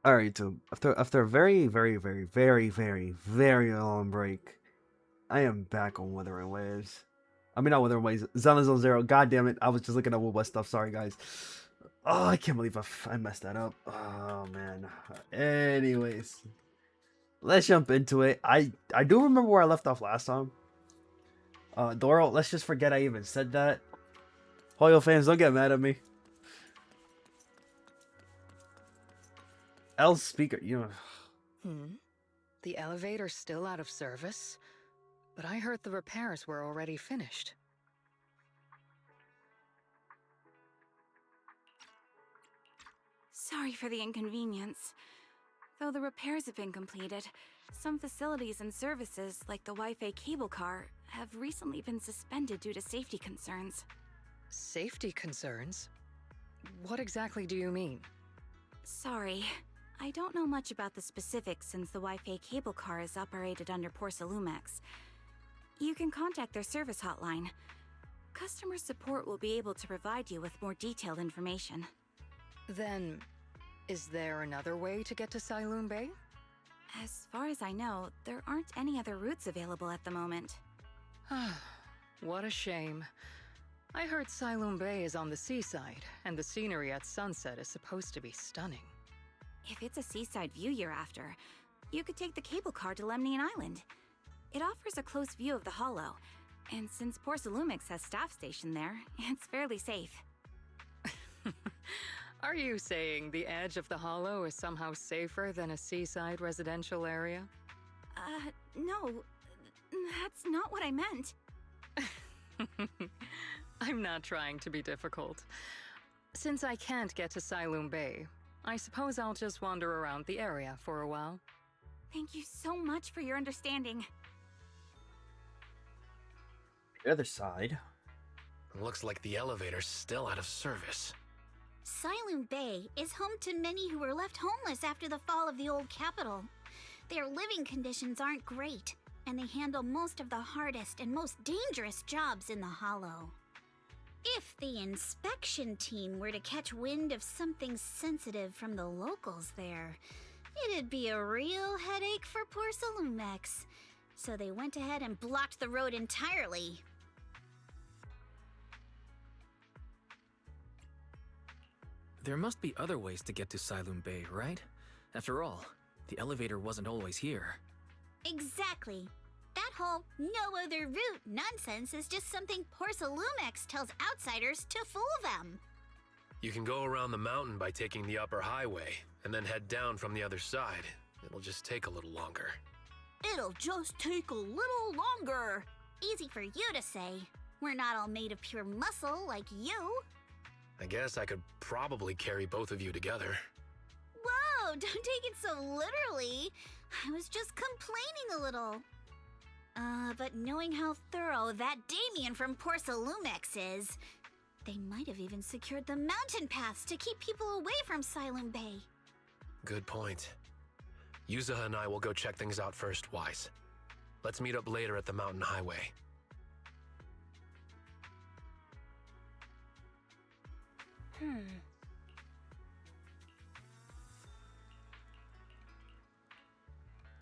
All right, so after a very long break, I am back on Wuthering Waves. I mean, not Wuthering Waves. Zenless Zone Zero. God damn it! I was just looking at West stuff. Sorry, guys. Oh, I can't believe I messed that up. Oh man. Anyways, let's jump into it. I do remember where I left off last time. Doro, let's just forget I even said that. Hoyo fans, don't get mad at me. L speaker, you know. Hmm? The elevator's still out of service? But I heard the repairs were already finished. Sorry for the inconvenience. Though the repairs have been completed, some facilities and services, like the Wi-Fi cable car, have recently been suspended due to safety concerns. Safety concerns? What exactly do you mean? Sorry, I don't know much about the specifics since the Wi-Fi cable car is operated under Porcelumex. You can contact their service hotline. Customer support will be able to provide you with more detailed information. Then, is there another way to get to Siloon Bay? As far as I know, there aren't any other routes available at the moment. What a shame. I heard Siloon Bay is on the seaside, and the scenery at sunset is supposed to be stunning. If it's a seaside view you're after, you could take the cable car to Lemnian Island. It offers a close view of the Hollow, and since Porcelumix has staff stationed there, it's fairly safe. Are you saying the edge of the Hollow is somehow safer than a seaside residential area? No. That's not what I meant. I'm not trying to be difficult. Since I can't get to Siloon Bay, I suppose I'll just wander around the area for a while. Thank you so much for your understanding. The other side. Looks like the elevator's still out of service. Siloon Bay is home to many who were left homeless after the fall of the old capital. Their living conditions aren't great, and they handle most of the hardest and most dangerous jobs in the Hollow. If the inspection team were to catch wind of something sensitive from the locals there, it'd be a real headache for Porcelumex. So they went ahead and blocked the road entirely. There must be other ways to get to Siloon Bay, right? After all, the elevator wasn't always here. Exactly. That whole no other route nonsense is just something Porcelumex tells outsiders to fool them. You can go around the mountain by taking the upper highway, and then head down from the other side. It'll just take a little longer. It'll just take a little longer. Easy for you to say. We're not all made of pure muscle like you. I guess I could probably carry both of you together. Whoa, don't take it so literally. I was just complaining a little. But knowing how thorough that Damien from Porcelumex is, they might have even secured the mountain paths to keep people away from Siloon Bay. Good point. Yuzaha and I will go check things out first, Wise. Let's meet up later at the mountain highway.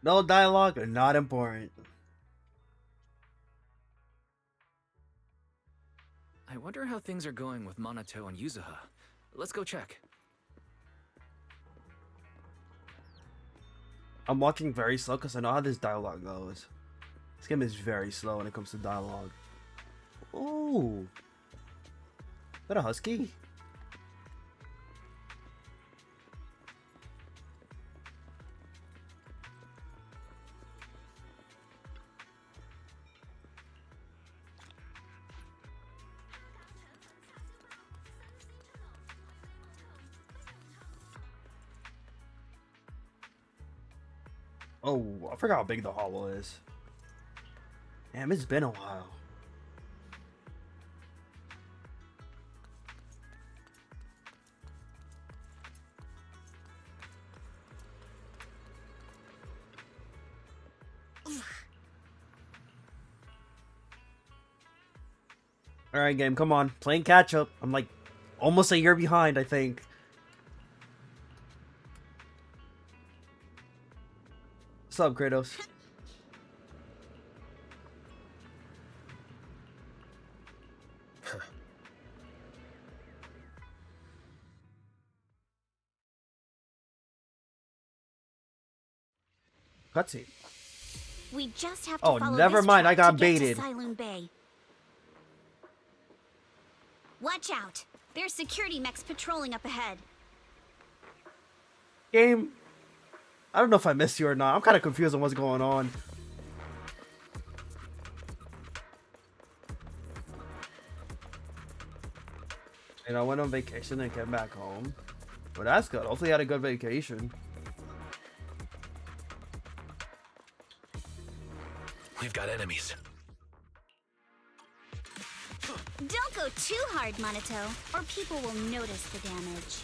No dialogue are not important. I wonder how things are going with Monato and Yuzaha. Let's go check. I'm walking very slow because I know how this dialogue goes. This game is very slow when it comes to dialogue. Oh, is that a husky? Oh, I forgot how big the hollow is. Damn, it's been a while. Alright, game, come on. Playing catch up. I'm like almost a year behind, I think. What's up, Kratos? Cutscene. We just have to Oh, follow never this mind, I track got to get to baited. Sailoon Bay. Watch out! There's security mechs patrolling up ahead. Game. I don't know if I missed you or not. I'm kind of confused on what's going on. And I went on vacation and came back home. Well, that's good. Hopefully, you had a good vacation. We've got enemies. Don't go too hard, Monato, or people will notice the damage.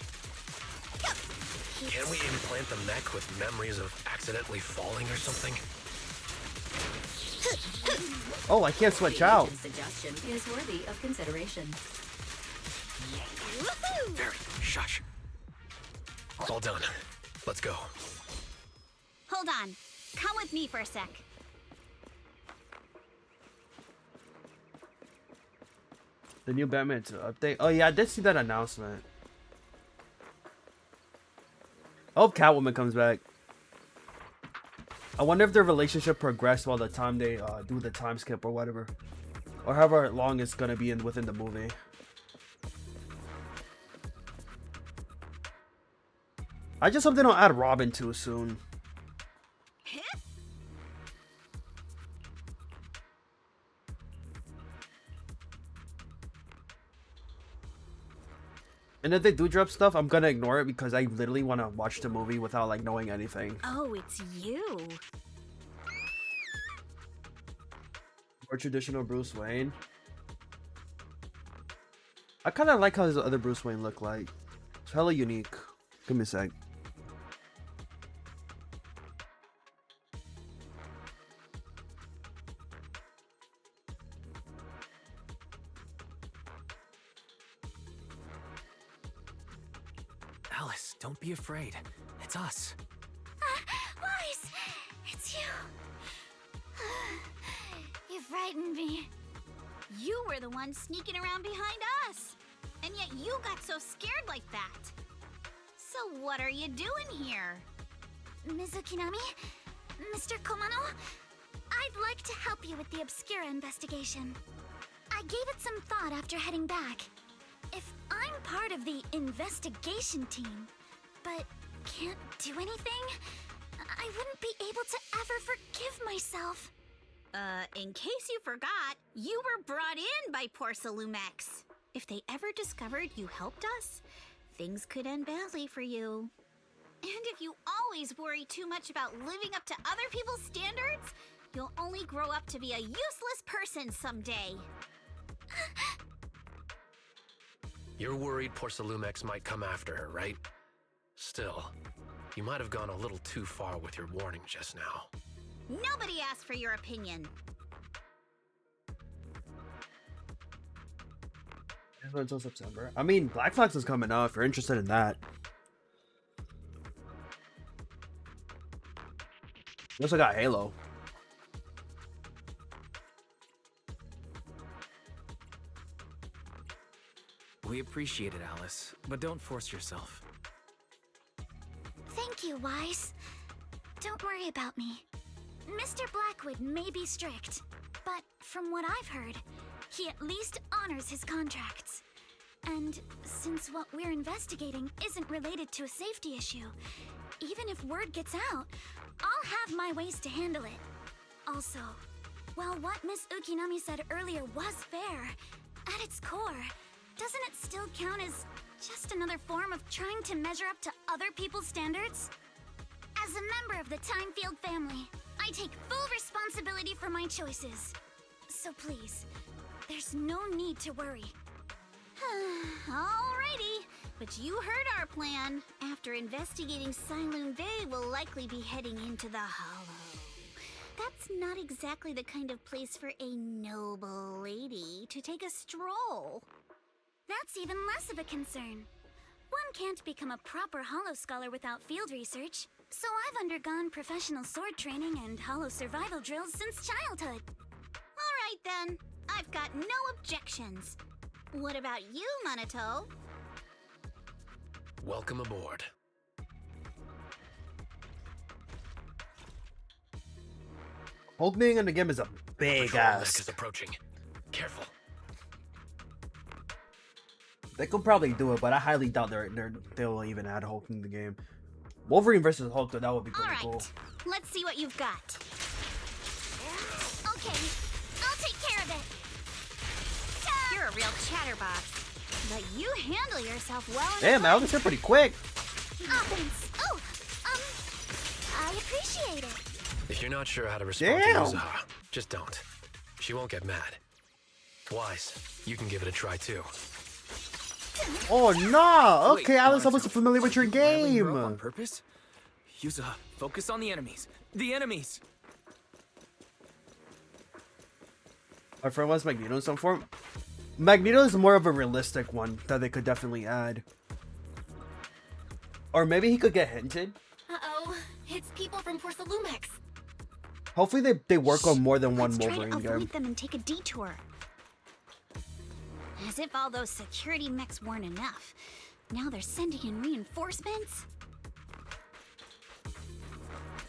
Can we implant the mech with memories of accidentally falling or something? Oh, I can't switch The out. agent's suggestion is worthy of consideration. Woohoo! Very. Shush. All done. Let's go. Hold on. Come with me for a sec. The new Batman 2 update. Oh yeah, I did see that announcement. I hope Catwoman comes back. I wonder if their relationship progressed while the time they do the time skip or whatever, or however long it's gonna be within the movie. I just hope they don't add Robin too soon. And if they do drop stuff, I'm gonna ignore it because I literally want to watch the movie without like knowing anything. Oh, it's you. More traditional Bruce Wayne. I kind of like how his other Bruce Wayne look like. It's hella unique. Give me a sec. Alice, don't be afraid. It's us. Wise, it's you. You frightened me. You were the one sneaking around behind us. And yet you got so scared like that. So what are you doing here? Mizukinami? Mr. Komano? I'd like to help you with the Obscura investigation. I gave it some thought after heading back. If I'm part of the investigation team, but can't do anything, I wouldn't be able to ever forgive myself. In case you forgot, you were brought in by Porcelumex. If they ever discovered you helped us, things could end badly for you. And if you always worry too much about living up to other people's standards, you'll only grow up to be a useless person someday. You're worried Porcelumex might come after her, right? Still, you might have gone a little too far with your warning just now. Nobody asked for your opinion. Until September. I mean, Black Fox is coming out if you're interested in that. We also got Halo. We appreciate it, Alice, but don't force yourself. Thank you, Wise. Don't worry about me. Mr. Blackwood may be strict, but from what I've heard, he at least honors his contracts. And since what we're investigating isn't related to a safety issue, even if word gets out, I'll have my ways to handle it. Also, while what Miss Ukinami said earlier was fair, at its core, doesn't it still count as just another form of trying to measure up to other people's standards? As a member of the Timefield family, I take full responsibility for my choices. So please, there's no need to worry. Alrighty, but you heard our plan. After investigating Sailoon Bay, we'll likely be heading into the Hollow. That's not exactly the kind of place for a noble lady to take a stroll. That's even less of a concern. One can't become a proper Hollow scholar without field research. So I've undergone professional sword training and hollow survival drills since childhood. Alright then, I've got no objections. What about you, Minato? Welcome aboard. Hulk being in the game is a big Patrol mech ass. is approaching. Careful. They could probably do it, but I highly doubt they'll even add Hulk in the game. Wolverine versus Hulk, though, that would be pretty Alright, cool. let's see what you've got. Okay, I'll take care of it. You're a real chatterbox. But you handle yourself well enough. Damn, man, this is pretty quick. Thanks. Oh, I appreciate it. If you're not sure how to respond Damn. to Yuzuha, just don't. She won't get mad. Wise, you can give it a try too. Oh, no. Wait, Okay, I was Naruto, almost familiar with your Riling her up on game. purpose? Yuzuha, focus on the enemies. The enemies! Our friend was Magneto in some form. Magneto is more of a realistic one that they could definitely add. Or maybe he could get hinted. Uh-oh, it's people from Porcelumex. Hopefully they work on more than one Let's try to Wolverine game. avoid them and take a detour. As if all those security mechs weren't enough. Now they're sending in reinforcements?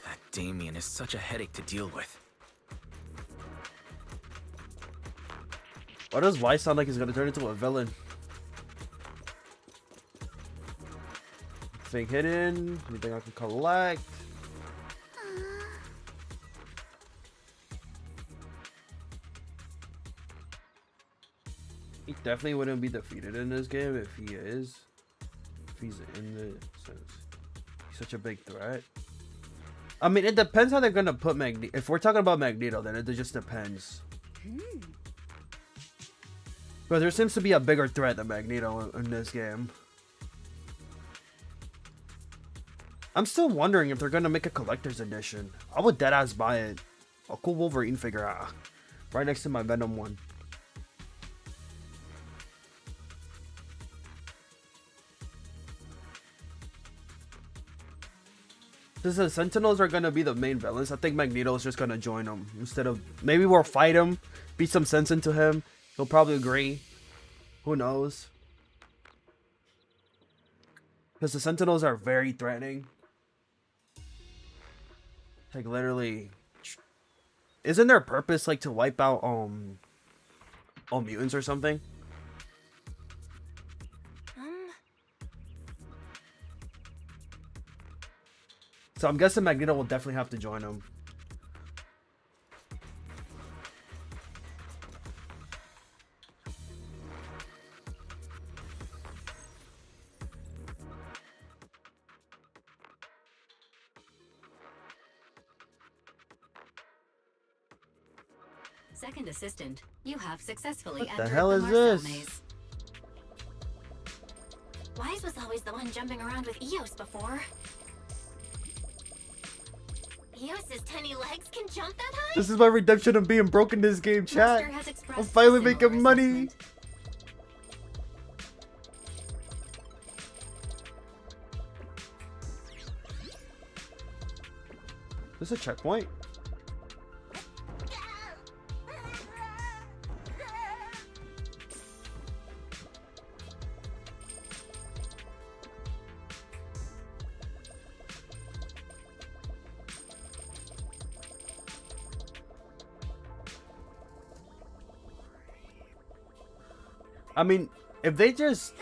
That Damien is such a headache to deal with. Why does Y sound like he's gonna turn into a villain? Thing hidden. Anything I can collect? He definitely wouldn't be defeated in this game if he is. If he's in the sense. He's such a big threat. I mean, it depends how they're gonna put Magneto. If we're talking about Magneto, then it just depends. But there seems to be a bigger threat than Magneto in this game. I'm still wondering if they're gonna make a collector's edition. I would deadass buy it. A cool Wolverine figure, right next to my Venom one. Since the Sentinels are gonna be the main villains, I think Magneto is just gonna join them instead of maybe we'll fight him, beat some sense into him. He'll probably agree. Who knows? Because the Sentinels are very threatening. Like literally, isn't their purpose like to wipe out all mutants or something? So I'm guessing Magneto will definitely have to join them. Second assistant, you have successfully What the entered hell the is Marcel this? maze. Wise was always the one jumping around with Eos before. Eos's tiny legs can jump that high? This is my redemption of being broke in this game, chat. Master has expressed I'm finally a similar making money. assessment. Is this a checkpoint? I mean, if they just...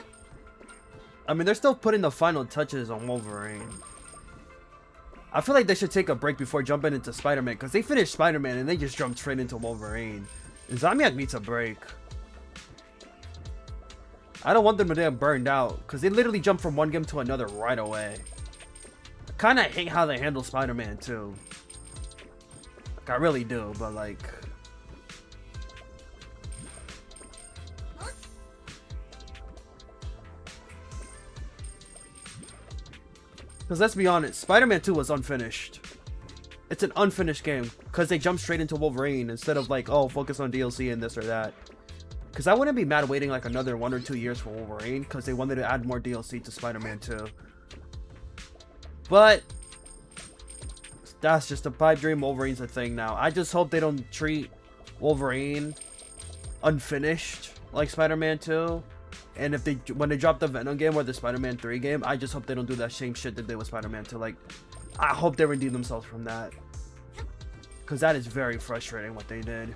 I mean, they're still putting the final touches on Wolverine. I feel like they should take a break before jumping into Spider-Man, because they finished Spider-Man and they just jumped straight into Wolverine. Insomniac needs a break. I don't want them to get burned out, because they literally jump from one game to another right away. I kind of hate how they handle Spider-Man, too. Like, I really do, but like... Because let's be honest, Spider-Man 2 was unfinished. It's an unfinished game. Because they jumped straight into Wolverine instead of like, oh, focus on DLC and this or that. Because I wouldn't be mad waiting like another 1 or 2 years for Wolverine. Because they wanted to add more DLC to Spider-Man 2. But That's just a pipe dream. Wolverine's a thing now. I just hope they don't treat Wolverine unfinished like Spider-Man 2. And if when they drop the Venom game or the Spider-Man 3 game, I just hope they don't do that same shit that they did with Spider-Man 2. Like, I hope they redeem themselves from that. Because that is very frustrating what they did.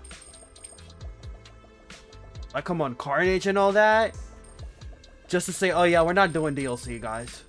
Like, come on, Carnage and all that. Just to say, oh yeah, we're not doing DLC, guys.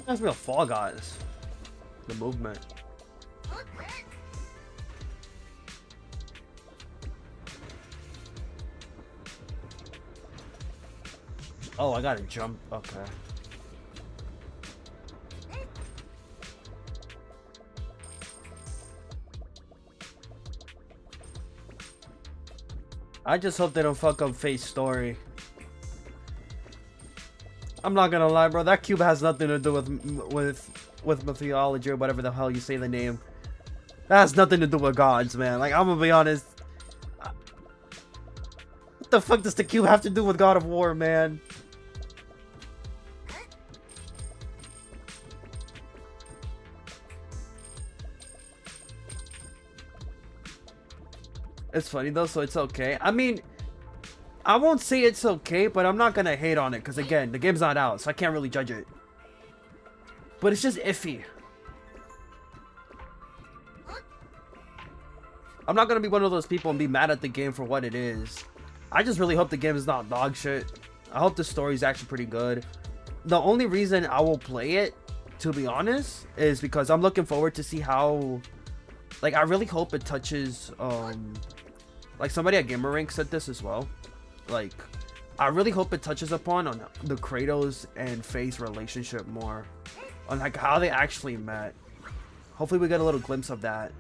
That's real Fall Guys. The movement. Oh, I gotta jump. Okay. I just hope they don't fuck up Fate's story. I'm not gonna lie, bro. That cube has nothing to do with mythology or whatever the hell you say the name. That has nothing to do with gods, man. Like, I'm gonna be honest. What the fuck does the cube have to do with God of War, man? It's funny though, so it's okay. I mean, I won't say it's okay, but I'm not gonna hate on it because again, the game's not out, so I can't really judge it. But it's just iffy. I'm not gonna be one of those people and be mad at the game for what it is. I just really hope the game is not dog shit. I hope the story's actually pretty good. The only reason I will play it, to be honest, is because I'm looking forward to see how, like, I really hope it touches, like somebody at GamerRank said this as well. Like, I really hope it touches upon on the Kratos and Faye's relationship more, on like how they actually met. Hopefully we get a little glimpse of that.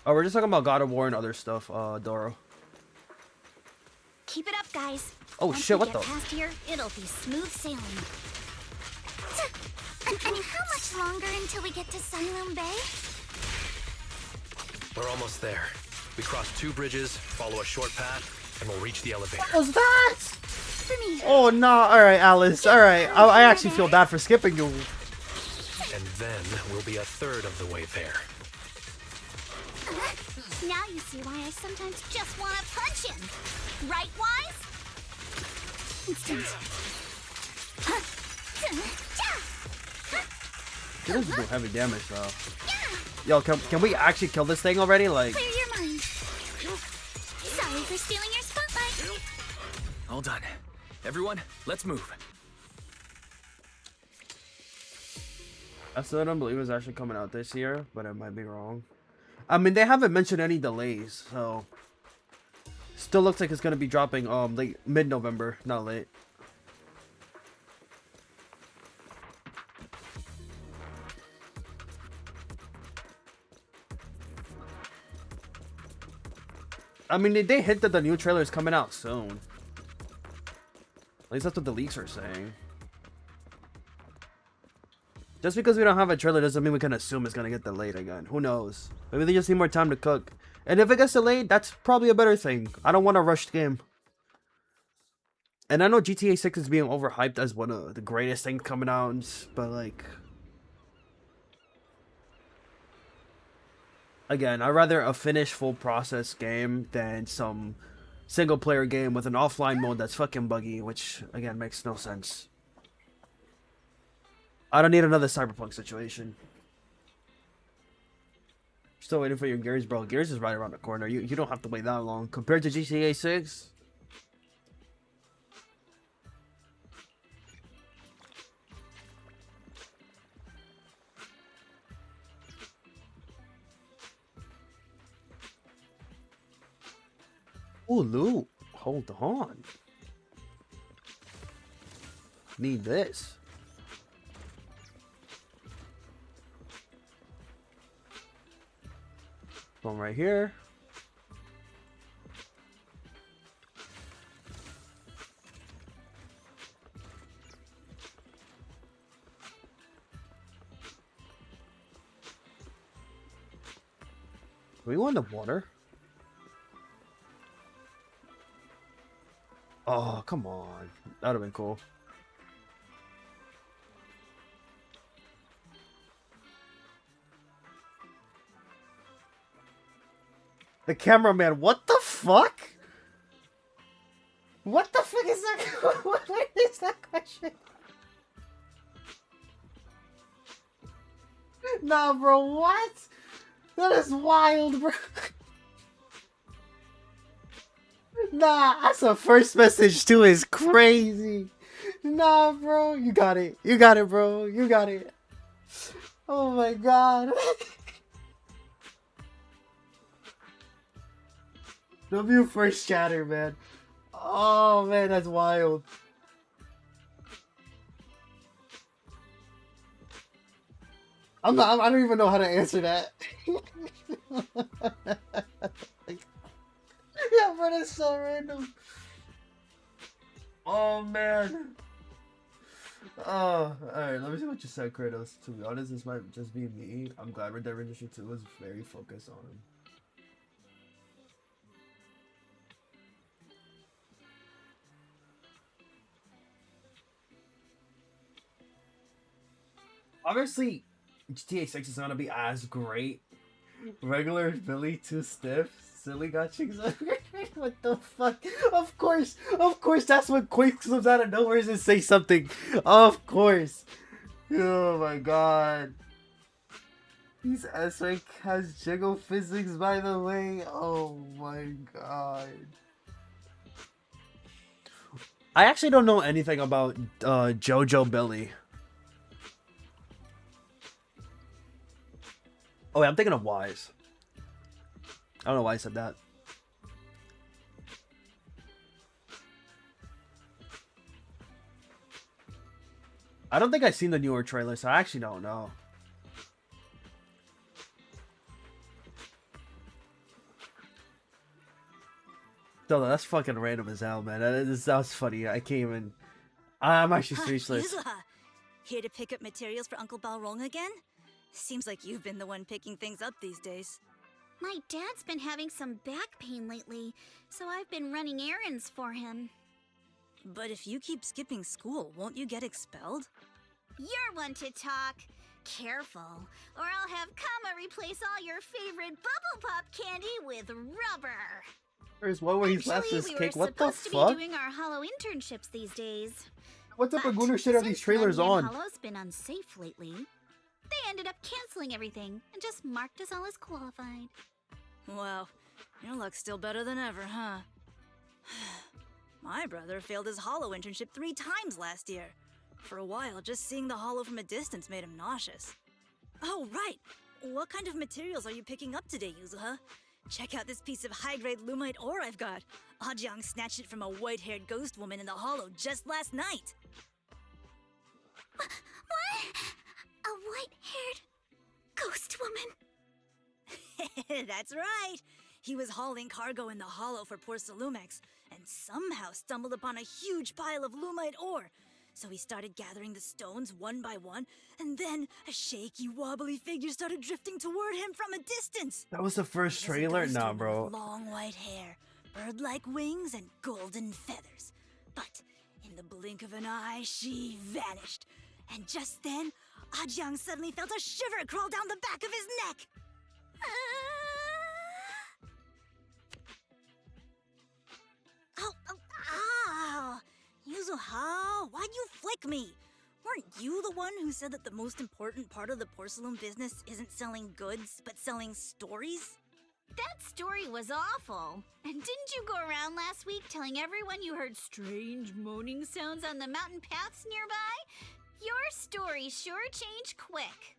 Oh, we're just talking about God of War and other stuff, Doro. Keep it up, guys. Oh Once shit, we what get the? past here, it'll be smooth sailing. And how much longer until we get to Silum Bay? We're almost there. We cross 2 bridges, follow a short path, and we'll reach the elevator. What was that? For me. Oh no! All right, Alice. All right, I actually feel bad for skipping you. And then we'll be a third of the way there. Now you see why I sometimes just want to punch him. Right, Wise? Instant. It doesn't do heavy damage though. Yo, can we actually kill this thing already? Like. Clear your mind. Sorry for stealing your spotlight. All done. Everyone, let's move. I still don't believe it's actually coming out this year, but I might be wrong. I mean, they haven't mentioned any delays, so still looks like it's gonna be dropping like mid-November, not late. I mean, they hint that the new trailer is coming out soon. At least that's what the leaks are saying. Just because we don't have a trailer doesn't mean we can assume it's gonna get delayed again. Who knows? Maybe they just need more time to cook. And if it gets delayed, that's probably a better thing. I don't want a rushed game. And I know GTA 6 is being overhyped as one of the greatest things coming out, but like... Again, I'd rather a finished full process game than some single player game with an offline mode that's fucking buggy, which again makes no sense. I don't need another Cyberpunk situation. Still waiting for your Gears, bro. Gears is right around the corner. You don't have to wait that long. Compared to GTA 6, Oh, loot. Hold on. Need this. One right here. We want the water. Oh, come on. That'd have been cool. The cameraman, what the fuck? What the fuck is that? What is that question? Nah, bro, what? That is wild, bro. Nah, that's a first message too is crazy. Nah, bro, you got it. You got it, bro. You got it. Oh my god. W first chatter, man. Oh man, that's wild. I don't even know how to answer that. Yeah, bro, that's so random. Oh man. Oh, alright, let me see what you said, Kratos. To be honest, this might just be me. I'm glad Red Dead Redemption 2 was very focused on him. Obviously, GTA 6 is gonna be as great. Regular Billy too stiff. Silly got chicks. What the fuck? Of course, that's when Quake comes out of nowhere and say something. Of course. Oh my god. These S-Rank has jiggle physics, by the way. Oh my god. I actually don't know anything about JoJo Billy. Oh wait, I'm thinking of Wise. I don't know why I said that. I don't think I've seen the newer trailer, so I actually don't know. No, that's fucking random as hell, man. That was funny. I can't even... I'm actually speechless. Here to pick up materials for Uncle Balrog again? Seems like you've been the one picking things up these days. My dad's been having some back pain lately, so I've been running errands for him. But if you keep skipping school, won't you get expelled? You're one to talk. Careful, or I'll have Kama replace all your favorite bubble pop candy with rubber. There's one where he's left his cake. What the We were fuck? supposed to be doing our Hollow internships these days. What's up with Gunnar shit are these Since trailers Lenny and on? Hollow's been unsafe lately. They ended up canceling everything and just marked us all as qualified. Wow, your luck's still better than ever, huh? My brother failed his Hollow internship 3 times last year. For a while, just seeing the Hollow from a distance made him nauseous. Oh, right! What kind of materials are you picking up today, Yuzuha? Check out this piece of high-grade lumite ore I've got. Ajang snatched it from a white-haired ghost woman in the Hollow just last night. What? A white-haired ghost woman? That's right! He was hauling cargo in the Hollow for poor Salumex, and somehow stumbled upon a huge pile of lumite ore. So he started gathering the stones one by one, and then a shaky, wobbly figure started drifting toward him from a distance. That was the first It was a trailer? ghost Nah, woman bro. with long white hair, bird-like wings, and golden feathers. But in the blink of an eye, she vanished. And just then, Ajang suddenly felt a shiver crawl down the back of his neck. Ow! Yuzuha, why'd you flick me? Weren't you the one who said that the most important part of the porcelain business isn't selling goods, but selling stories? That story was awful. And didn't you go around last week telling everyone you heard strange moaning sounds on the mountain paths nearby? Your story sure changed quick.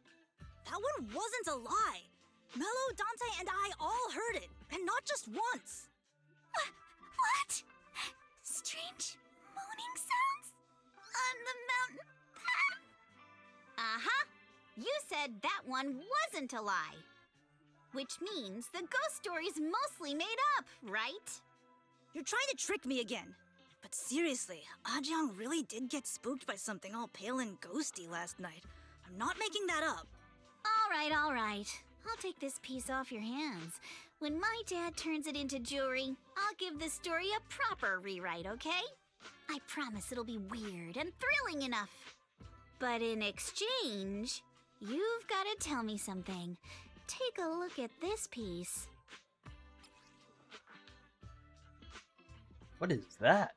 That one wasn't a lie. Mello, Dante, and I all heard it, and not just once. said that one wasn't a lie. Which means the ghost story's mostly made up, right? You're trying to trick me again. But seriously, Ajang really did get spooked by something all pale and ghosty last night. I'm not making that up. All right. I'll take this piece off your hands. When my dad turns it into jewelry, I'll give this story a proper rewrite, okay? I promise it'll be weird and thrilling enough. But in exchange, you've got to tell me something. Take a look at this piece. What is that?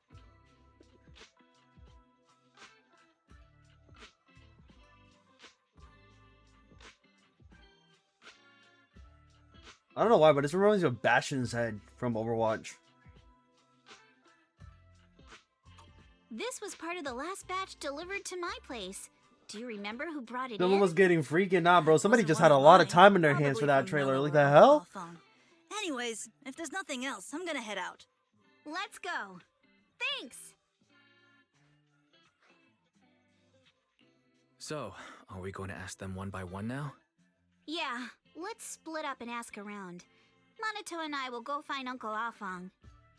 I don't know why, but this reminds me of Bastion's head from Overwatch. This was part of the last batch delivered to my place. Do you remember who brought it Someone in? was getting freaking nah, bro. Somebody Wasn't just one had a of lot of mine, time in their hands for probably that from trailer. Mello Like or the a hell? mobile phone. Anyways, if there's nothing else, I'm gonna head out. Let's go. Thanks. So, are we going to ask them one by one now? Yeah, let's split up and ask around. Monato and I will go find Uncle Afong.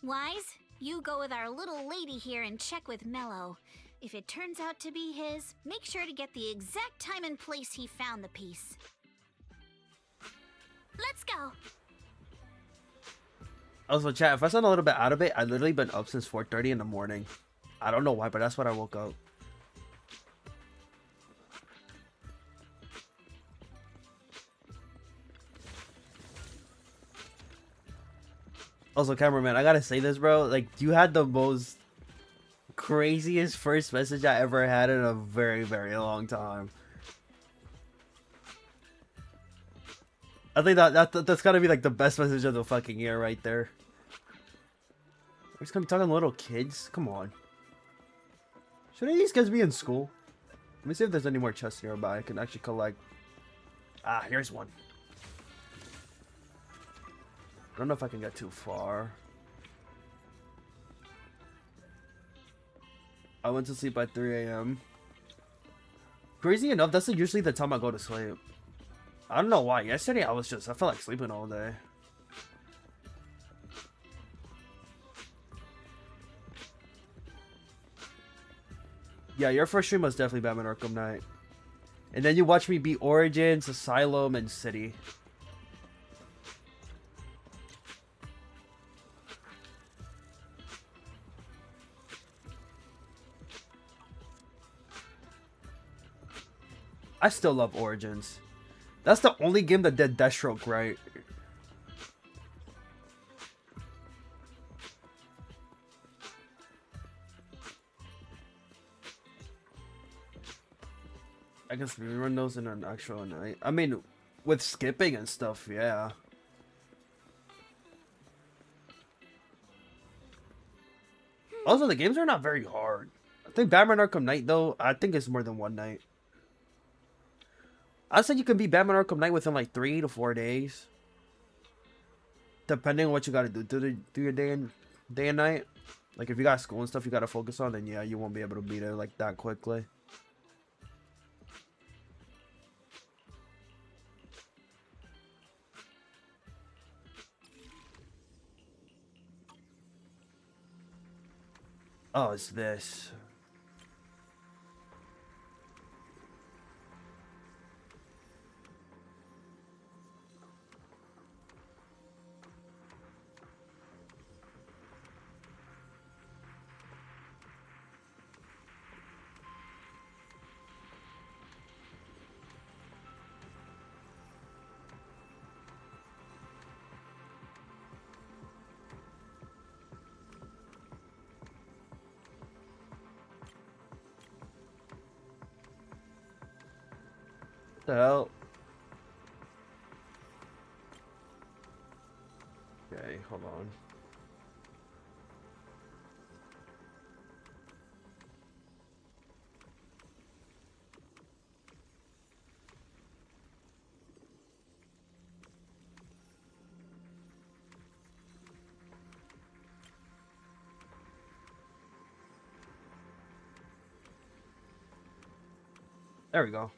Wise, you go with our little lady here and check with Mello. If it turns out to be his, make sure to get the exact time and place he found the piece. Let's go. Also, chat, if I sound a little bit out of it, I've literally been up since 4:30 in the morning. I don't know why, but that's when I woke up. Also, cameraman, I gotta say this, bro. Like, you had the most craziest first message I ever had in a very, very long time. I think that's gotta be like the best message of the fucking year right there. We're just gonna be talking to little kids? Come on. Should any of these guys be in school? Let me see if there's any more chests nearby I can actually collect. Ah, here's one. I don't know if I can get too far. I went to sleep at 3 a.m. Crazy enough, that's usually the time I go to sleep. I don't know why. Yesterday I felt like sleeping all day. Yeah, your first stream was definitely Batman Arkham Knight. And then you watch me beat Origins, Asylum, and City. I still love Origins. That's the only game that did Deathstroke right. I guess we run those in an actual night. I mean, with skipping and stuff, yeah. Also, the games are not very hard. I think Batman Arkham Knight, though, I think it's more than one night. I said you can beat Batman Arkham Knight within like 3 to 4 days. Depending on what you gotta do through your day and night. Like if you got school and stuff you gotta focus on, then yeah, you won't be able to beat it like that quickly. Oh, it's this. What the hell? Okay, hold on. There we go.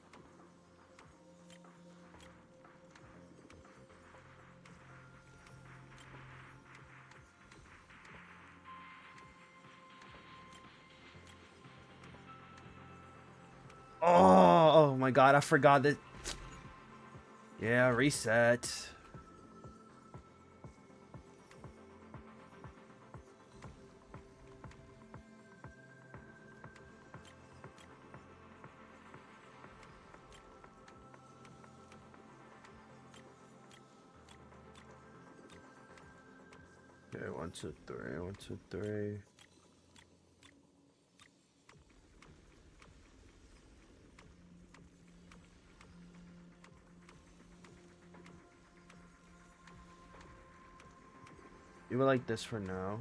Oh my god, I forgot that. Yeah, reset. Okay, 1, 2, 3, 1, 2, 3. You would like this for now.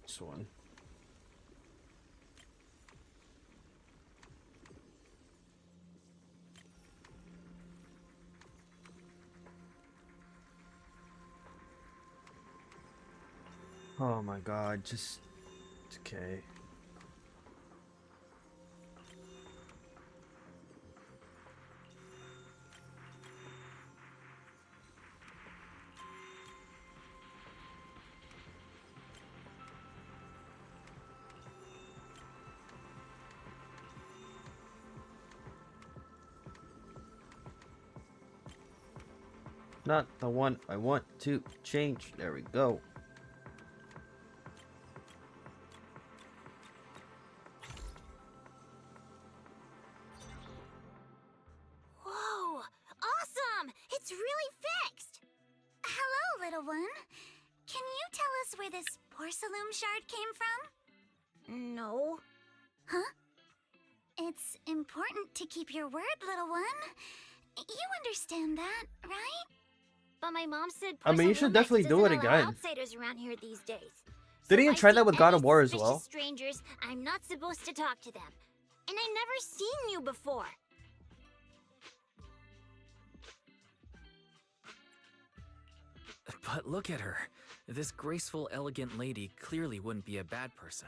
This one. Oh my god, just okay. Not the one I want to change. There we go. Whoa! Awesome! It's really fixed! Hello, little one. Can you tell us where this porcelain shard came from? No. Huh? It's important to keep your word, little one. You understand that, right? But my mom said I mean, you should definitely do it doesn't allow again. outsiders around here these days. Didn't you if I try see that with God any of War as suspicious well? strangers, I'm not supposed to talk to them. And I never seen you before. But look at her. This graceful, elegant lady clearly wouldn't be a bad person.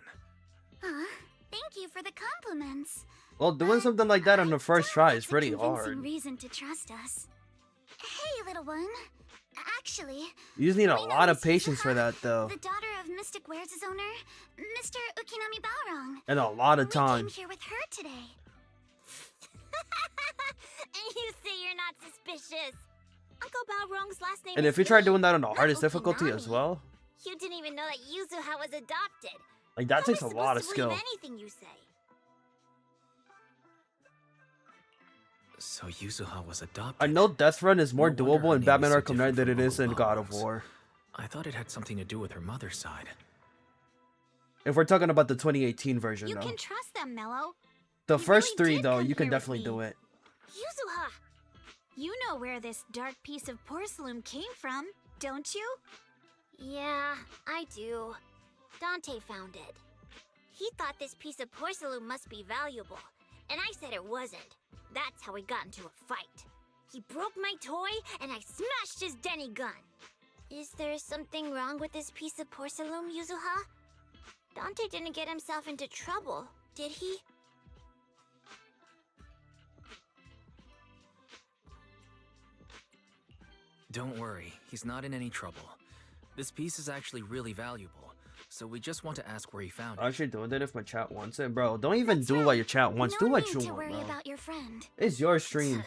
Thank you for the compliments. Well, doing something like that on the first try is pretty hard. Reason to trust us. Hey, little one. Actually, You just need a we lot of noticed patience for Yuzuha, that, though. the daughter of Mystic Wares' owner, Mr. Ukinami Balrog. And a lot of We time. came here with her today. And you say you're not suspicious. Uncle Balrog's last name And is if you try Lee, doing that on the not hardest difficulty as Ukinami. well, You didn't even know that Yuzuha was adopted. like that How takes a am I lot of supposed to believe skill. anything you say? So Yuzuha was adopted. I know Death Run is more No wonder doable her in name Batman is so Arkham Knight different than from it is in Uncle God of Balrog's. War. I thought it had something to do with her mother's side. If we're talking about the 2018 version, You though. can trust them, Mello. The He first really 3, did though, come you can here with definitely me. do it. Yuzuha! You know where this dark piece of porcelain came from, don't you? Yeah, I do. Dante found it. He thought this piece of porcelain must be valuable, and I said it wasn't. That's how we got into a fight. He broke my toy, and I smashed his Denny gun. Is there something wrong with this piece of porcelain, Yuzuha? Dante didn't get himself into trouble, did he? Don't worry, he's not in any trouble. This piece is actually really valuable, so we just want to ask where he found I'm it. actually doing it if my chat wants it, bro. Don't even That's do right. what your chat wants. No Do what need you to want, worry bro. about your friend. It's your stream.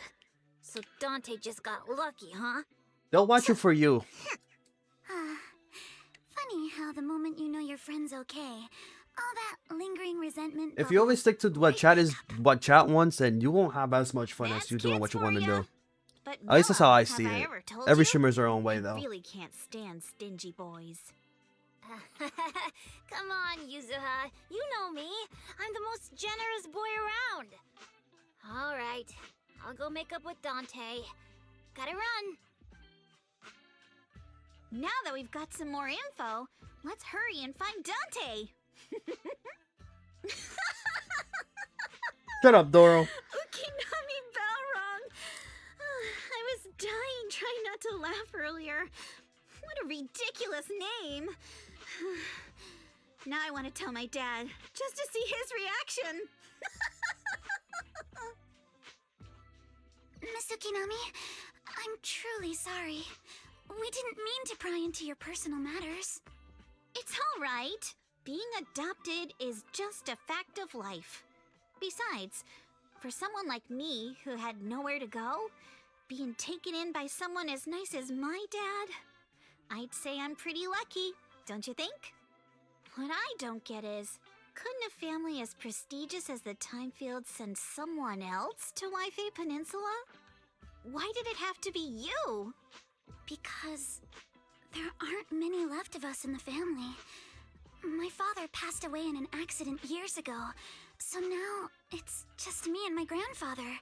So Dante just got lucky, huh? They'll watch it for you. Funny how the moment you know your friend's okay, all that lingering resentment. If you always stick to what chat wants, then you won't have as much fun as That's you doing kids what you for want to ya. do. But At least that's how Noah, I have see it. ever told Every you? streamer's their own way, I though. really can't stand stingy boys. Come on, Yuzuha. You know me. I'm the most generous boy around. All right. I'll go make up with Dante. Gotta run. Now that we've got some more info, let's hurry and find Dante. Shut up, Doro. Ukinami Balrog. I was dying trying not to laugh earlier. What a ridiculous name. Now I want to tell my dad, just to see his reaction. Miss Ukinami, I'm truly sorry. We didn't mean to pry into your personal matters. It's all right. Being adopted is just a fact of life. Besides, for someone like me who had nowhere to go, being taken in by someone as nice as my dad, I'd say I'm pretty lucky, don't you think? What I don't get is, couldn't a family as prestigious as the Timefields send someone else to Waifei Peninsula? Why did it have to be you? Because there aren't many left of us in the family. My father passed away in an accident years ago, so now it's just me and my grandfather.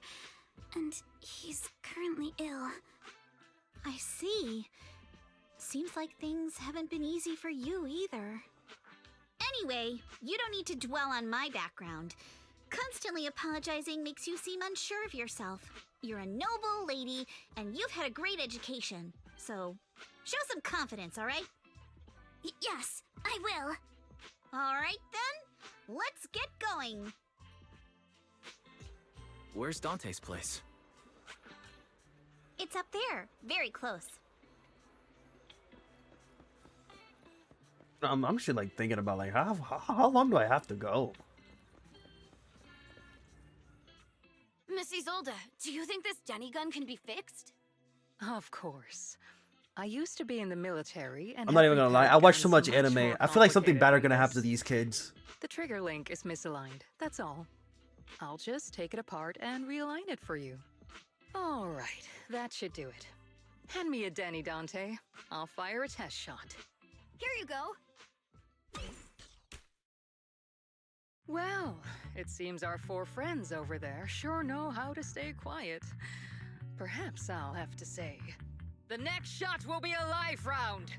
And he's currently ill. I see. Seems like things haven't been easy for you either. Anyway, you don't need to dwell on my background. Constantly apologizing makes you seem unsure of yourself. You're a noble lady, and you've had a great education. So, show some confidence, alright? Yes, I will. Alright then, let's get going. Where's Dante's place? It's up there, very close. I'm just like thinking about like how long do I have to go? Miss Isolde, do you think this Denny gun can be fixed? Of course. I used to be in the military, and I'm not even gonna lie. I watch too much much anime. more I feel like something complicated bad are than gonna happen to this. these kids. The trigger link is misaligned, that's all. I'll just take it apart and realign it for you. All right, that should do it. Hand me a Denny, Dante. I'll fire a test shot. Here you go. Well, it seems our four friends over there sure know how to stay quiet. Perhaps I'll have to say, the next shot will be a life round!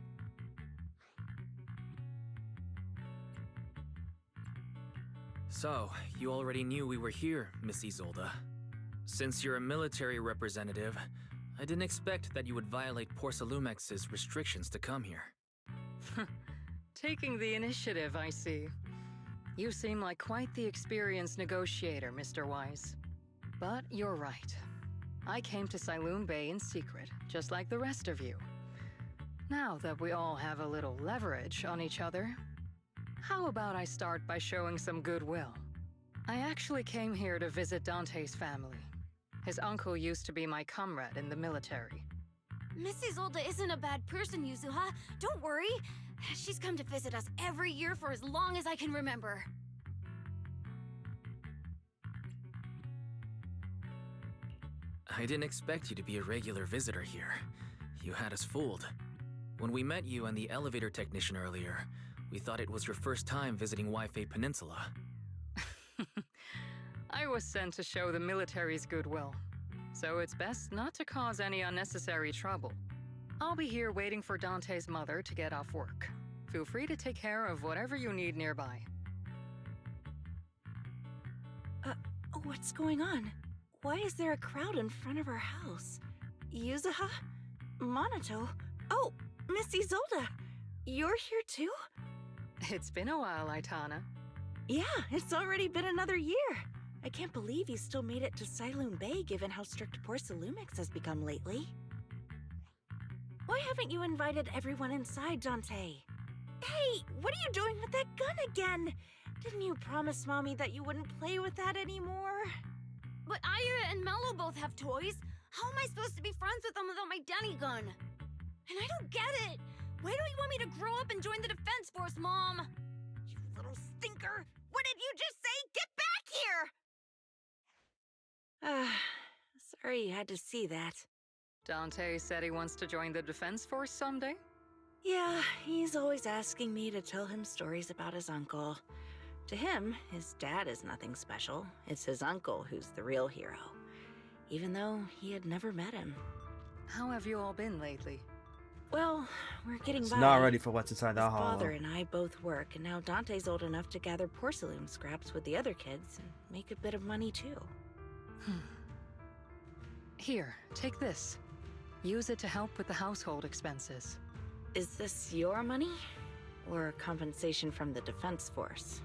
So, you already knew we were here, Miss Isolde. Since you're a military representative, I didn't expect that you would violate Porcelumex's restrictions to come here. Taking the initiative, I see. You seem like quite the experienced negotiator, Mr. Wise. But you're right. I came to Saloon Bay in secret, just like the rest of you. Now that we all have a little leverage on each other, how about I start by showing some goodwill? I actually came here to visit Dante's family. His uncle used to be my comrade in the military. Miss Isolde isn't a bad person, Yuzuha. Don't worry. She's come to visit us every year for as long as I can remember. I didn't expect you to be a regular visitor here. You had us fooled. When we met you and the elevator technician earlier, we thought it was your first time visiting Waifei Peninsula. I was sent to show the military's goodwill, so it's best not to cause any unnecessary trouble. I'll be here waiting for Dante's mother to get off work. Feel free to take care of whatever you need nearby. What's going on? Why is there a crowd in front of our house? Yuzuha? Monato? Oh, Miss Isolde! You're here too? It's been a while, Aitana. Yeah, it's already been another year. I can't believe you still made it to Saloon Bay given how strict Porcelumix has become lately. Why haven't you invited everyone inside, Dante? Hey, what are you doing with that gun again? Didn't you promise Mommy that you wouldn't play with that anymore? But Aya and Mello both have toys. How am I supposed to be friends with them without my Denny gun? And I don't get it. Why do you want me to grow up and join the Defense Force, Mom? You little stinker. What did you just say? Get back here! Sorry you had to see that. Dante said he wants to join the Defense Force someday? Yeah, he's always asking me to tell him stories about his uncle. To him, his dad is nothing special. It's his uncle who's the real hero, even though he had never met him. How have you all been lately? Well, we're getting It's by. not ready for what's inside His that father hollow. and I both work, and now Dante's old enough to gather porcelain scraps with the other kids and make a bit of money too. Here, take this. Use it to help with the household expenses. Is this your money? Or compensation from the Defense Force?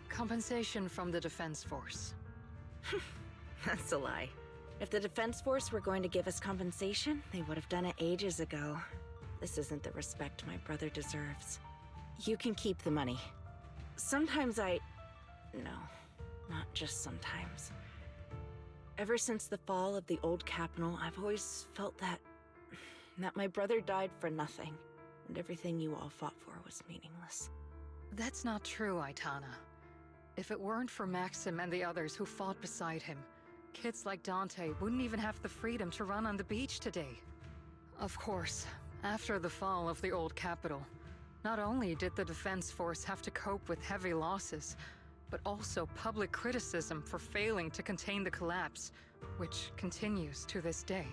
Compensation from the Defense Force. That's a lie. If the Defense Force were going to give us compensation, they would have done it ages ago. This isn't the respect my brother deserves. You can keep the money. Sometimes No, not just sometimes. Ever since the fall of the old capital, I've always felt that my brother died for nothing, and everything you all fought for was meaningless. That's not true, Aitana. If it weren't for Maxim and the others who fought beside him, kids like Dante wouldn't even have the freedom to run on the beach today. Of course, after the fall of the old capital, not only did the Defense Force have to cope with heavy losses, but also public criticism for failing to contain the collapse, which continues to this day.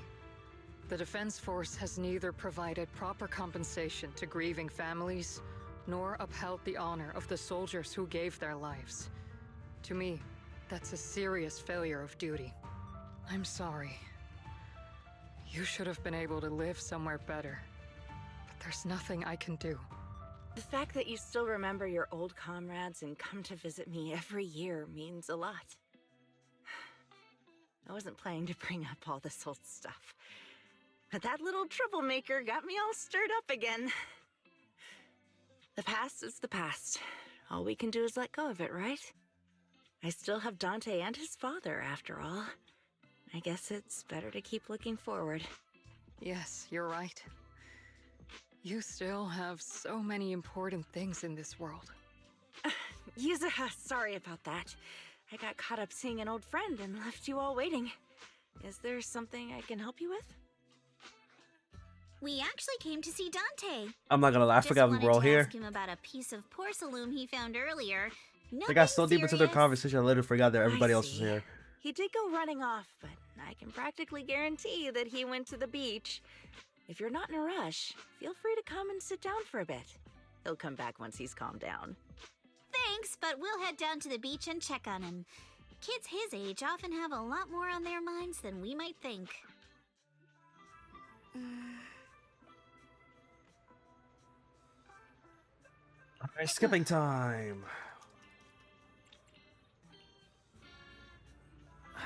The Defense Force has neither provided proper compensation to grieving families, nor upheld the honor of the soldiers who gave their lives. To me, that's a serious failure of duty. I'm sorry. You should have been able to live somewhere better, but there's nothing I can do. The fact that you still remember your old comrades and come to visit me every year means a lot. I wasn't planning to bring up all this old stuff, but that little troublemaker got me all stirred up again. The past is the past. All we can do is let go of it, right? I still have Dante and his father, after all. I guess it's better to keep looking forward. Yes, you're right. You still have so many important things in this world. Yuzuha, sorry about that. I got caught up seeing an old friend and left you all waiting. Is there something I can help you with? We actually came to see Dante. I'm not gonna lie, I Just forgot we wanted were all to here. ask him about a piece of porcelain he found earlier. They got so Nothing deep into their serious. conversation, I literally forgot that everybody I else was see. here. He did go running off, but I can practically guarantee you that he went to the beach. If you're not in a rush, feel free to come and sit down for a bit. He'll come back once he's calmed down. Thanks, but we'll head down to the beach and check on him. Kids his age often have a lot more on their minds than we might think. Alright, skipping time.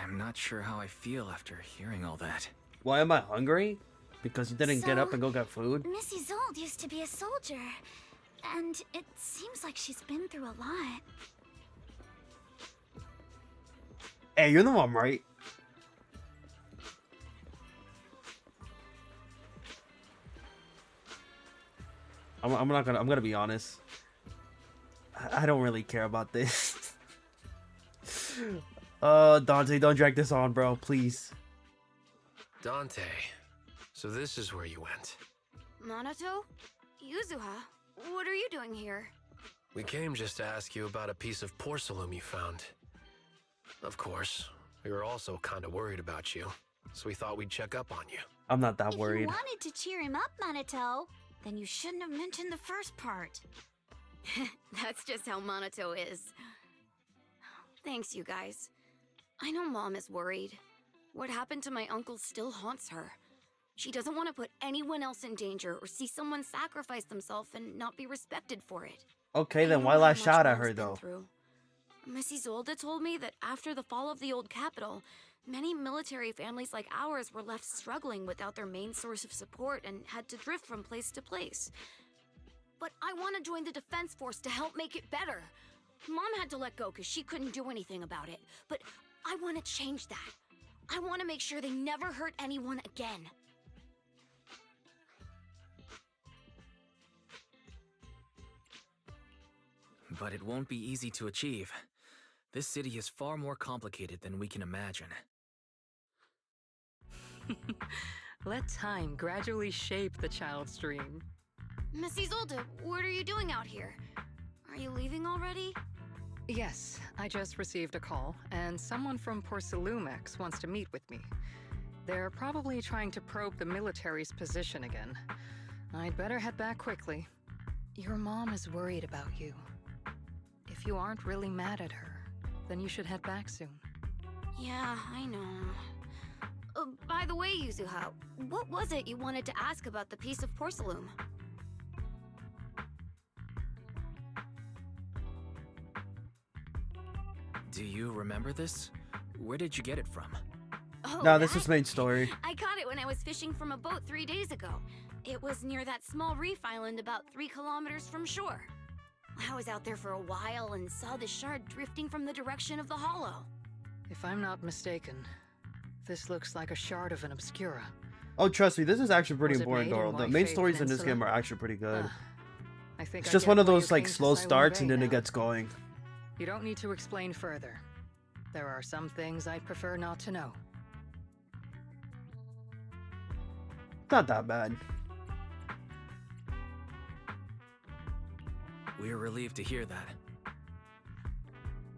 I'm not sure how I feel after hearing all that. Why am I hungry? Because you didn't get up So, and go get food? Missy Zold used to be a soldier, and it seems like she's been through a lot. Hey, you're the mom, right? I'm gonna be honest. I don't really care about this. Dante, don't drag this on, bro, please. Dante, so this is where you went. Minato? Yuzuha? What are you doing here? We came just to ask you about a piece of porcelain you found. Of course, we were also kind of worried about you, so we thought we'd check up on you. I'm not that If you worried. wanted to cheer him up, Minato, then you shouldn't have mentioned the first part. That's just how Minato is. Thanks, you guys. I know Mom is worried. What happened to my uncle still haunts her. She doesn't want to put anyone else in danger or see someone sacrifice themselves and not be respected for it. Okay, I then know why how lash much out at Mom's her been though? through. Mrs. Zolda told me that after the fall of the old capital, many military families like ours were left struggling without their main source of support and had to drift from place to place. But I want to join the Defense Force to help make it better. Mom had to let go because she couldn't do anything about it. But I want to change that. I want to make sure they never hurt anyone again. But it won't be easy to achieve. This city is far more complicated than we can imagine. Let time gradually shape the child's dream. Mrs. Zolda, what are you doing out here? Are you leaving already? Yes, I just received a call, and someone from Porcelumex wants to meet with me. They're probably trying to probe the military's position again. I'd better head back quickly. Your mom is worried about you. If you aren't really mad at her, then you should head back soon. Yeah, I know. By the way, Yuzuha, what was it you wanted to ask about the piece of porcelain? Do you remember this? Where did you get it from? Oh, No, this that? is main story. I caught it when I was fishing from a boat 3 days ago. It was near that small reef island about 3 kilometers from shore. I was out there for a while and saw the shard drifting from the direction of the hollow. If I'm not mistaken, this looks like a shard of an Obscura. Oh, trust me, this is actually pretty Was it important, made in Doral. The White main Faith stories in this Peninsula? game are actually pretty good. I think It's I just get one of why you those like came to slow Sylum starts Bay and then now. it gets going. You don't need to explain further. There are some things I'd prefer not to know. Not that bad. We're relieved to hear that.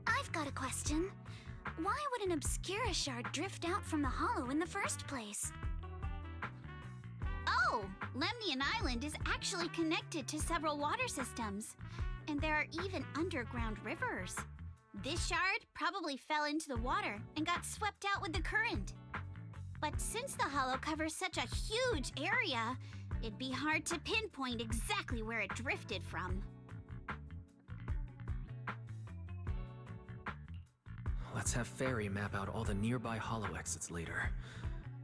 I've got a question. Why would an Obscura shard drift out from the hollow in the first place? Oh, Lemnian Island is actually connected to several water systems. And there are even underground rivers. This shard probably fell into the water and got swept out with the current. But since the hollow covers such a huge area, it'd be hard to pinpoint exactly where it drifted from. Let's have Fairy map out all the nearby hollow exits later.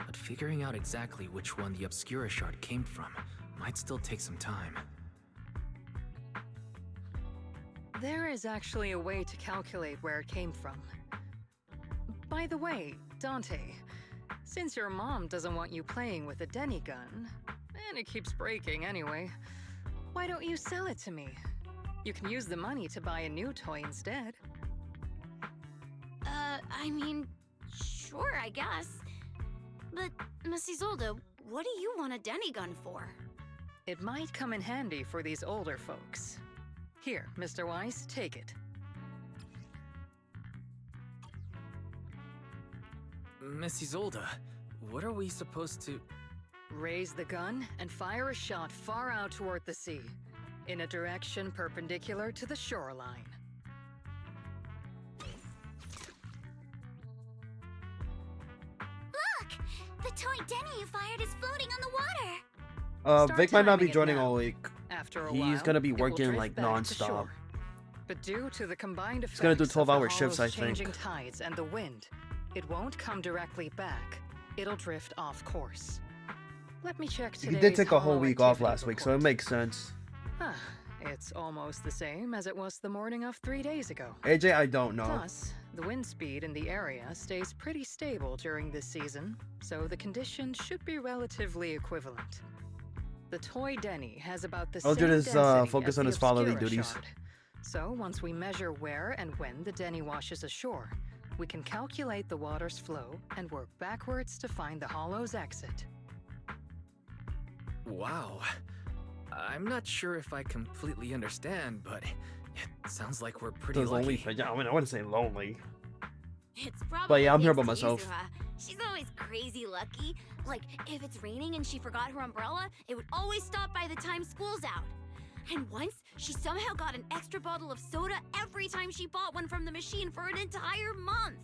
But figuring out exactly which one the Obscura shard came from might still take some time. There is actually a way to calculate where it came from. By the way, Dante, since your mom doesn't want you playing with a Denny gun, and it keeps breaking anyway, why don't you sell it to me? You can use the money to buy a new toy instead. I mean, sure, I guess. But, Miss Isolde, what do you want a Denny gun for? It might come in handy for these older folks. Here, Mr. Weiss, take it. Miss Isolde, what are we supposed to... Raise the gun and fire a shot far out toward the sea, in a direction perpendicular to the shoreline. Look! The toy Denny you fired is floating on the water! Start Vic might not be timing it joining now. all week. After a He's while, gonna be it will working drift like back to non-stop. shore. But due to the combined effects gonna do of 12-hour the shifts, hollow's I think. changing tides and the wind, it won't come directly back. It'll drift off course. Let me check He today's did take a whole hollow week off activity last week, so it report. makes sense. It's almost the same as it was the morning of 3 days ago. AJ, I don't know. Plus, the wind speed in the area stays pretty stable during this season, so the conditions should be relatively equivalent. The toy Denny has about the Eldred same is, density focused as on the his fatherly Obscura duties. shard. So once we measure where and when the Denny washes ashore, we can calculate the water's flow and work backwards to find the hollow's exit. Wow. I'm not sure if I completely understand, but it sounds like we're pretty Those lonely. lucky. Yeah, I mean, I wouldn't say lonely. It's probably But yeah, I'm here by thanks to myself. Yuzuha. She's always crazy lucky. Like, if it's raining and she forgot her umbrella, it would always stop by the time school's out. And once, she somehow got an extra bottle of soda every time she bought one from the machine for an entire month.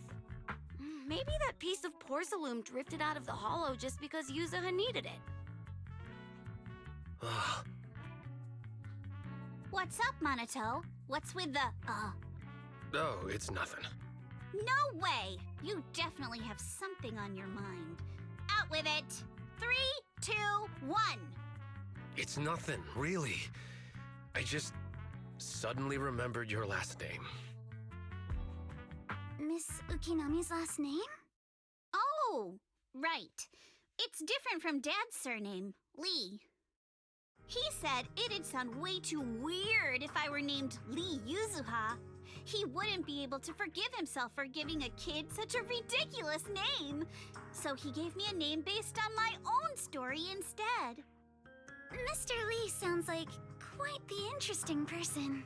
Maybe that piece of porcelain drifted out of the hollow just because Yuzuha needed it. Ugh. What's up, Monato? What's with the, Oh, it's nothing. No way! You definitely have something on your mind. Out with it! 3, 2, 1! It's nothing, really. I just suddenly remembered your last name. Miss Ukinami's last name? Oh, right. It's different from Dad's surname, Lee. He said it'd sound way too weird if I were named Lee Yuzuha. He wouldn't be able to forgive himself for giving a kid such a ridiculous name. So he gave me a name based on my own story instead. Mr. Lee sounds like quite the interesting person.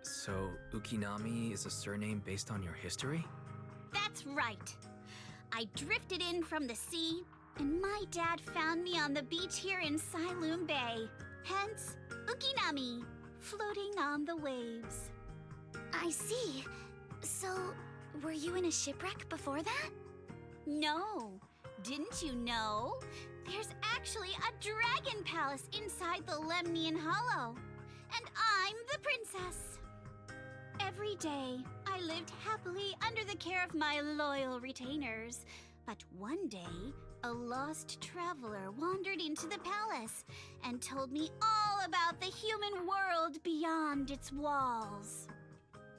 So, Ukinami is a surname based on your history? That's That's right. I drifted in from the sea, and my dad found me on the beach here in Sailoon Bay. Hence, Ukinami, floating on the waves. I see. So, were you in a shipwreck before that? No. Didn't you know? There's actually a dragon palace inside the Lemnian Hollow. And I'm the princess. Every day, I lived happily under the care of my loyal retainers. But one day, a lost traveler wandered into the palace and told me all about the human world beyond its walls.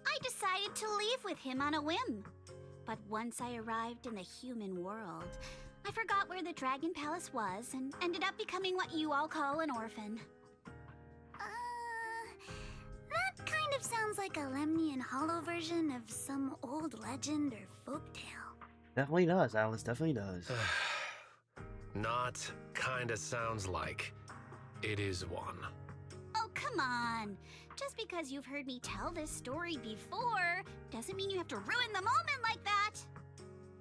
I decided to leave with him on a whim. But once I arrived in the human world, I forgot where the Dragon Palace was and ended up becoming what you all call an orphan. That kind of sounds like a Lemnian Hollow version of some old legend or folktale. Definitely does, Alice. Definitely does. Not kinda sounds like. It is one. Oh, come on. Just because you've heard me tell this story before doesn't mean you have to ruin the moment like that.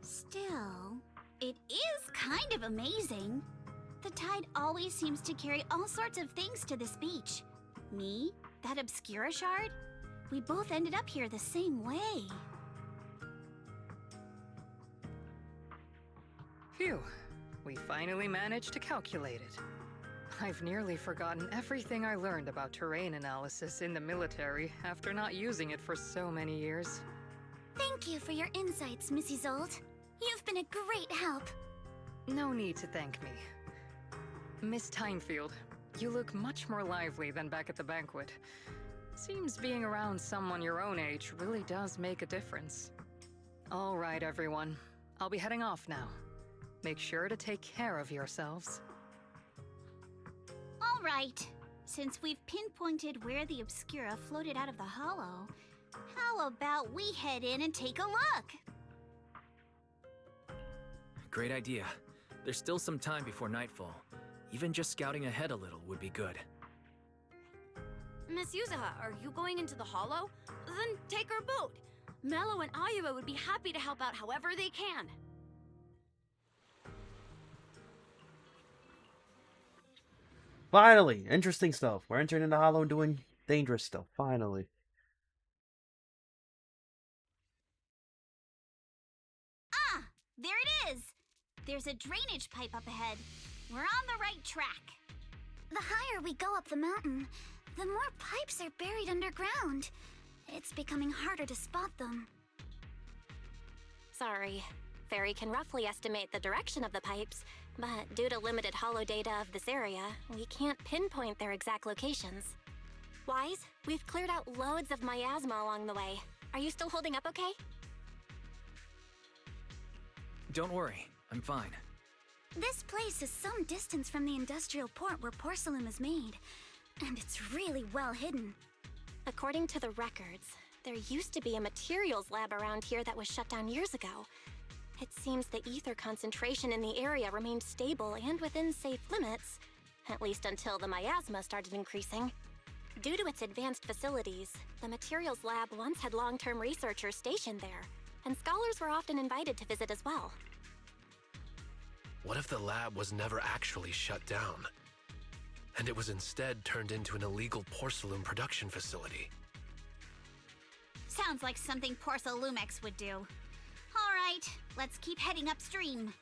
Still, it is kind of amazing. The tide always seems to carry all sorts of things to this beach. Me, that Obscura shard, we both ended up here the same way. Phew. We finally managed to calculate it. I've nearly forgotten everything I learned about terrain analysis in the military after not using it for so many years. Thank you for your insights, Miss Isolde. You've been a great help. No need to thank me. Miss Timefield, you look much more lively than back at the banquet. Seems being around someone your own age really does make a difference. All right, everyone. I'll be heading off now. Make sure to take care of yourselves. All right. Since we've pinpointed where the Obscura floated out of the hollow, how about we head in and take a look? Great idea. There's still some time before nightfall. Even just scouting ahead a little would be good. Miss Yuzuha, are you going into the hollow? Then take our boat. Mello and Ayuba would be happy to help out however they can. Finally, interesting stuff. We're entering into Hollow and doing dangerous stuff. Finally. Ah, there it is. There's a drainage pipe up ahead. We're on the right track. The higher we go up the mountain, the more pipes are buried underground. It's becoming harder to spot them. Sorry. Fairy can roughly estimate the direction of the pipes, but due to limited holo data of this area, we can't pinpoint their exact locations. Wise, we've cleared out loads of miasma along the way. Are you still holding up okay? Don't worry, I'm fine. This place is some distance from the industrial port where porcelain is made, and it's really well hidden. According to the records, there used to be a materials lab around here that was shut down years ago. It seems the ether concentration in the area remained stable and within safe limits, at least until the miasma started increasing. Due to its advanced facilities, the materials lab once had long-term researchers stationed there, and scholars were often invited to visit as well. What if the lab was never actually shut down? And it was instead turned into an illegal porcelain production facility? Sounds like something Porcelumex would do. All right, let's keep heading upstream.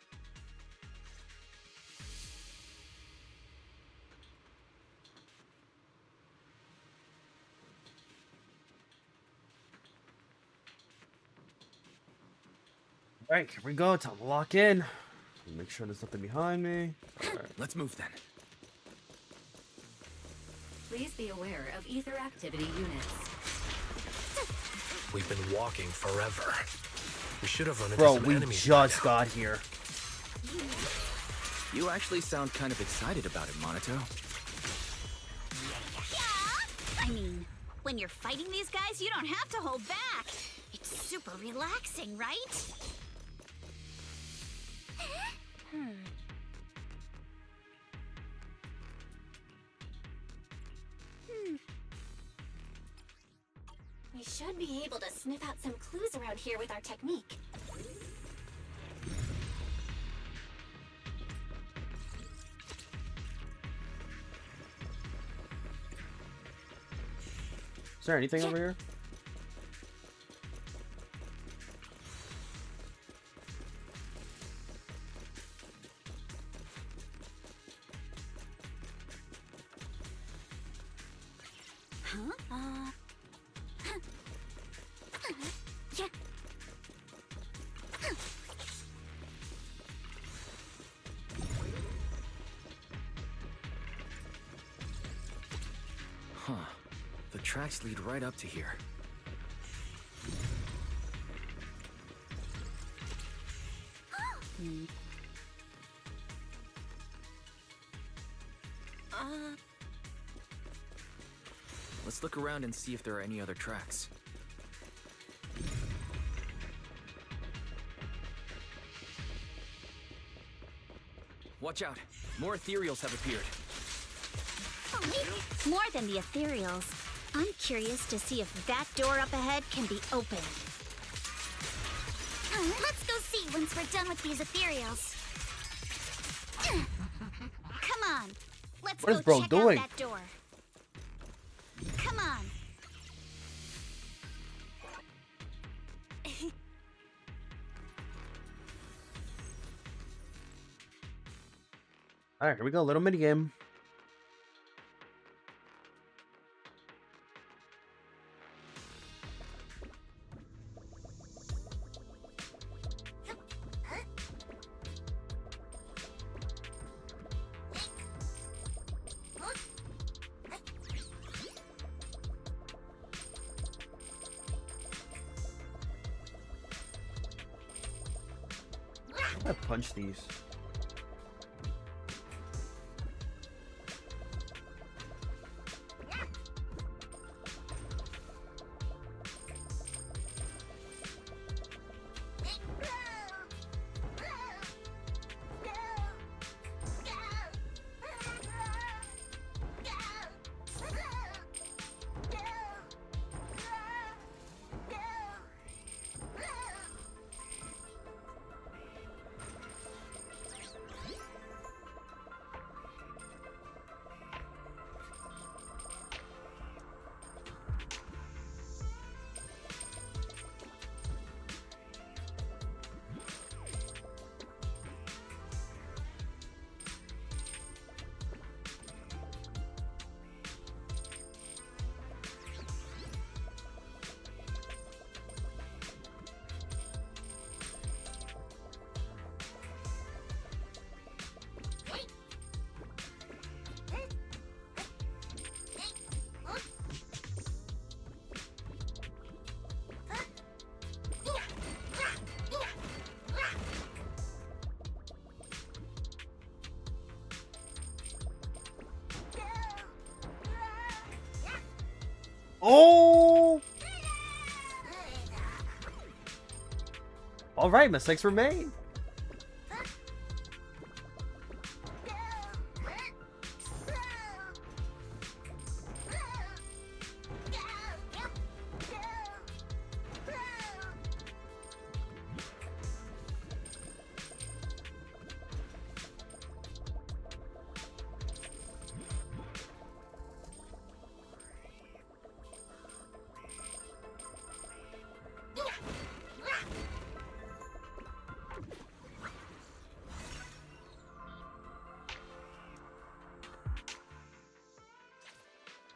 All right, here we go. Time to lock in. Make sure there's nothing behind me. All right. Let's move then. Please be aware of ether activity units. We've been walking forever. We should have run into Bro, some we enemies just by now. got here. You actually sound kind of excited about it, Monato. Yeah? I mean, when you're fighting these guys, you don't have to hold back. It's super relaxing, right? We should be able to sniff out some clues around here with our technique. Is there anything over here? Huh. The tracks lead right up to here. Let's look around and see if there are any other tracks. Watch out! More ethereals have appeared. More than the ethereals. I'm curious to see if that door up ahead can be opened. Let's go see once we're done with these ethereals. Come on. Let's What is go bro check doing? out that door. Come on. All right, here we go. Little mini game. I punch these. Oh! All right, mistakes were made.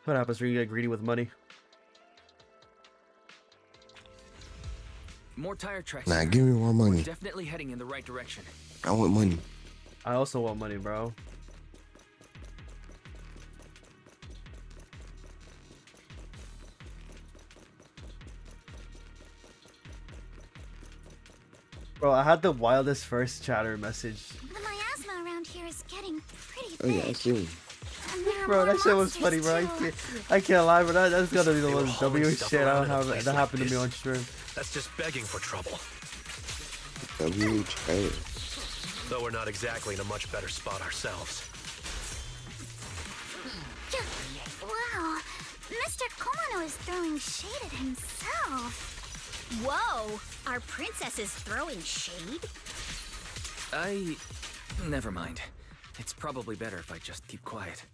What happens when you get greedy with money? More tire tracks. Nah, here. give me more money. We're definitely heading in the right direction. I want money. I also want money, bro. Bro, I had the wildest first chatter message. The miasma around here is getting pretty Oh big. yeah, I see. And there are Bro, more that shit was monsters, funny, bro. too. I can't lie, but that's gotta be the They were most hauling W stuff shit I around don't in a have place that like happened to me this. on stream. That's just begging for trouble. WHA. Though we're not exactly in a much better spot ourselves. Wow, Mr. Komano is throwing shade at himself. Whoa, our princess is throwing shade? Never mind. It's probably better if I just keep quiet.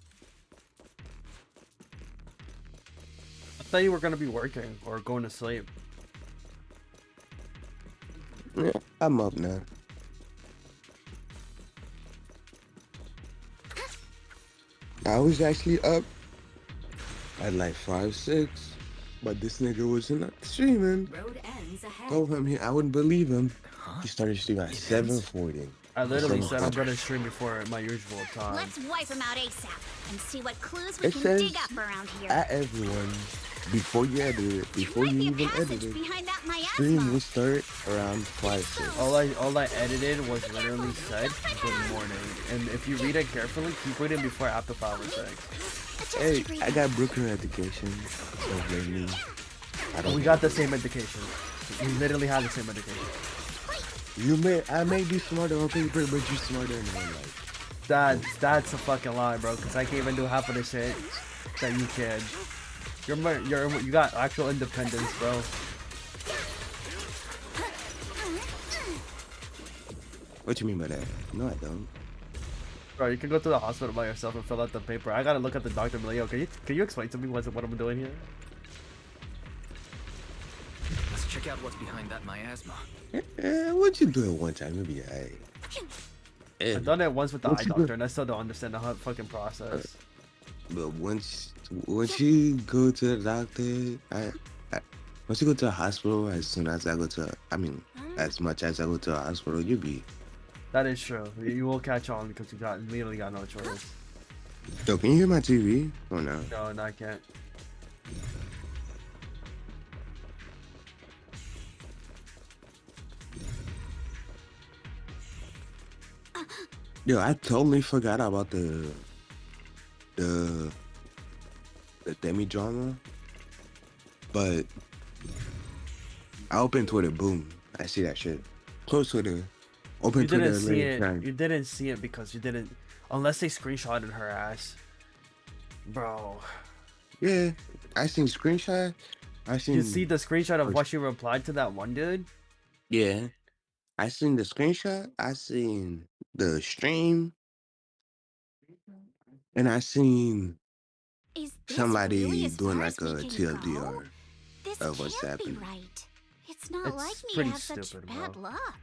thought you were gonna be working or going to sleep. Yeah, I'm up now. I was actually up at like 5, 6, but this nigga wasn't streaming. Road ends ahead. Told him I wouldn't believe him. Huh? He started streaming at 7:40. I literally Some said I'm fuck- gonna stream before my usual time. Let's wipe him out ASAP and see what clues we It can says dig up around here. at everyone before you edit it, before Might you be a even edit passage it. behind that Stream miasma. will start around 5, 6. All I edited was literally said good morning, and if you read it carefully, keep reading before after 5 or 6. Hey, I got Brooklyn education. So blame me. We got the same education. We literally have the same education. I may be smarter on paper, but you smarter in real life. That's a fucking lie, bro. Cause I can't even do half of the shit that you can. You got actual independence, bro. What you mean by that? No, I don't. Bro, you can go to the hospital by yourself and fill out the paper. I gotta look at the doctor and be like, yo, can you explain to me what I'm doing here? Let's check out what's behind that miasma. What you do it one time, it'll be alright. I've done it once with the What eye you do- doctor, and I still don't understand the whole fucking process. But once you go to the doctor, once you go to the hospital, as soon as I go to, as much as I go to the hospital, you'll be. That is true. You will catch on because you literally got no choice. Yo, can you hear my TV? Oh no. No, I can't. Yo, I totally forgot about the demi drama, but I opened Twitter, boom, I see that shit. Close Twitter, open You Twitter. didn't see late it. night. You didn't see it because you didn't, unless they screenshotted her ass, bro. Yeah, I seen screenshot. I seen. You see the screenshot of what she replied to that one dude? Yeah, I seen the screenshot. I seen the stream, and I seen Is this somebody really as doing far like as a we can go? TLDR This of what's can't be happening. right. It's not It's like me to pretty have such stupid, bad bro. luck.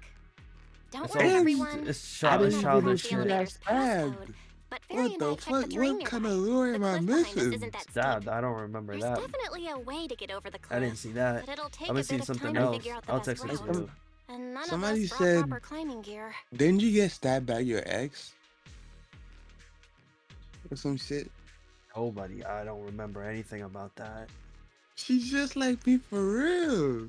Don't It's worry, all- everyone. It's I childish, didn't childish the even shit. elevator's passcode, stabbed. but Fairy What and the I checked fuck? the terrain What kind nearby. of lure The am I cliff behind us missing? isn't that steep. Stabbed. I don't remember There's that. definitely a way to get over the cliff. I didn't see that. But it'll take I'm a gonna see bit of something time to else. figure out the I'll best text it route. to you. And none Somebody of us brought said- proper climbing gear. Didn't you get stabbed by your ex? Or some shit? Nobody. I don't remember anything about that. She's just like me for real.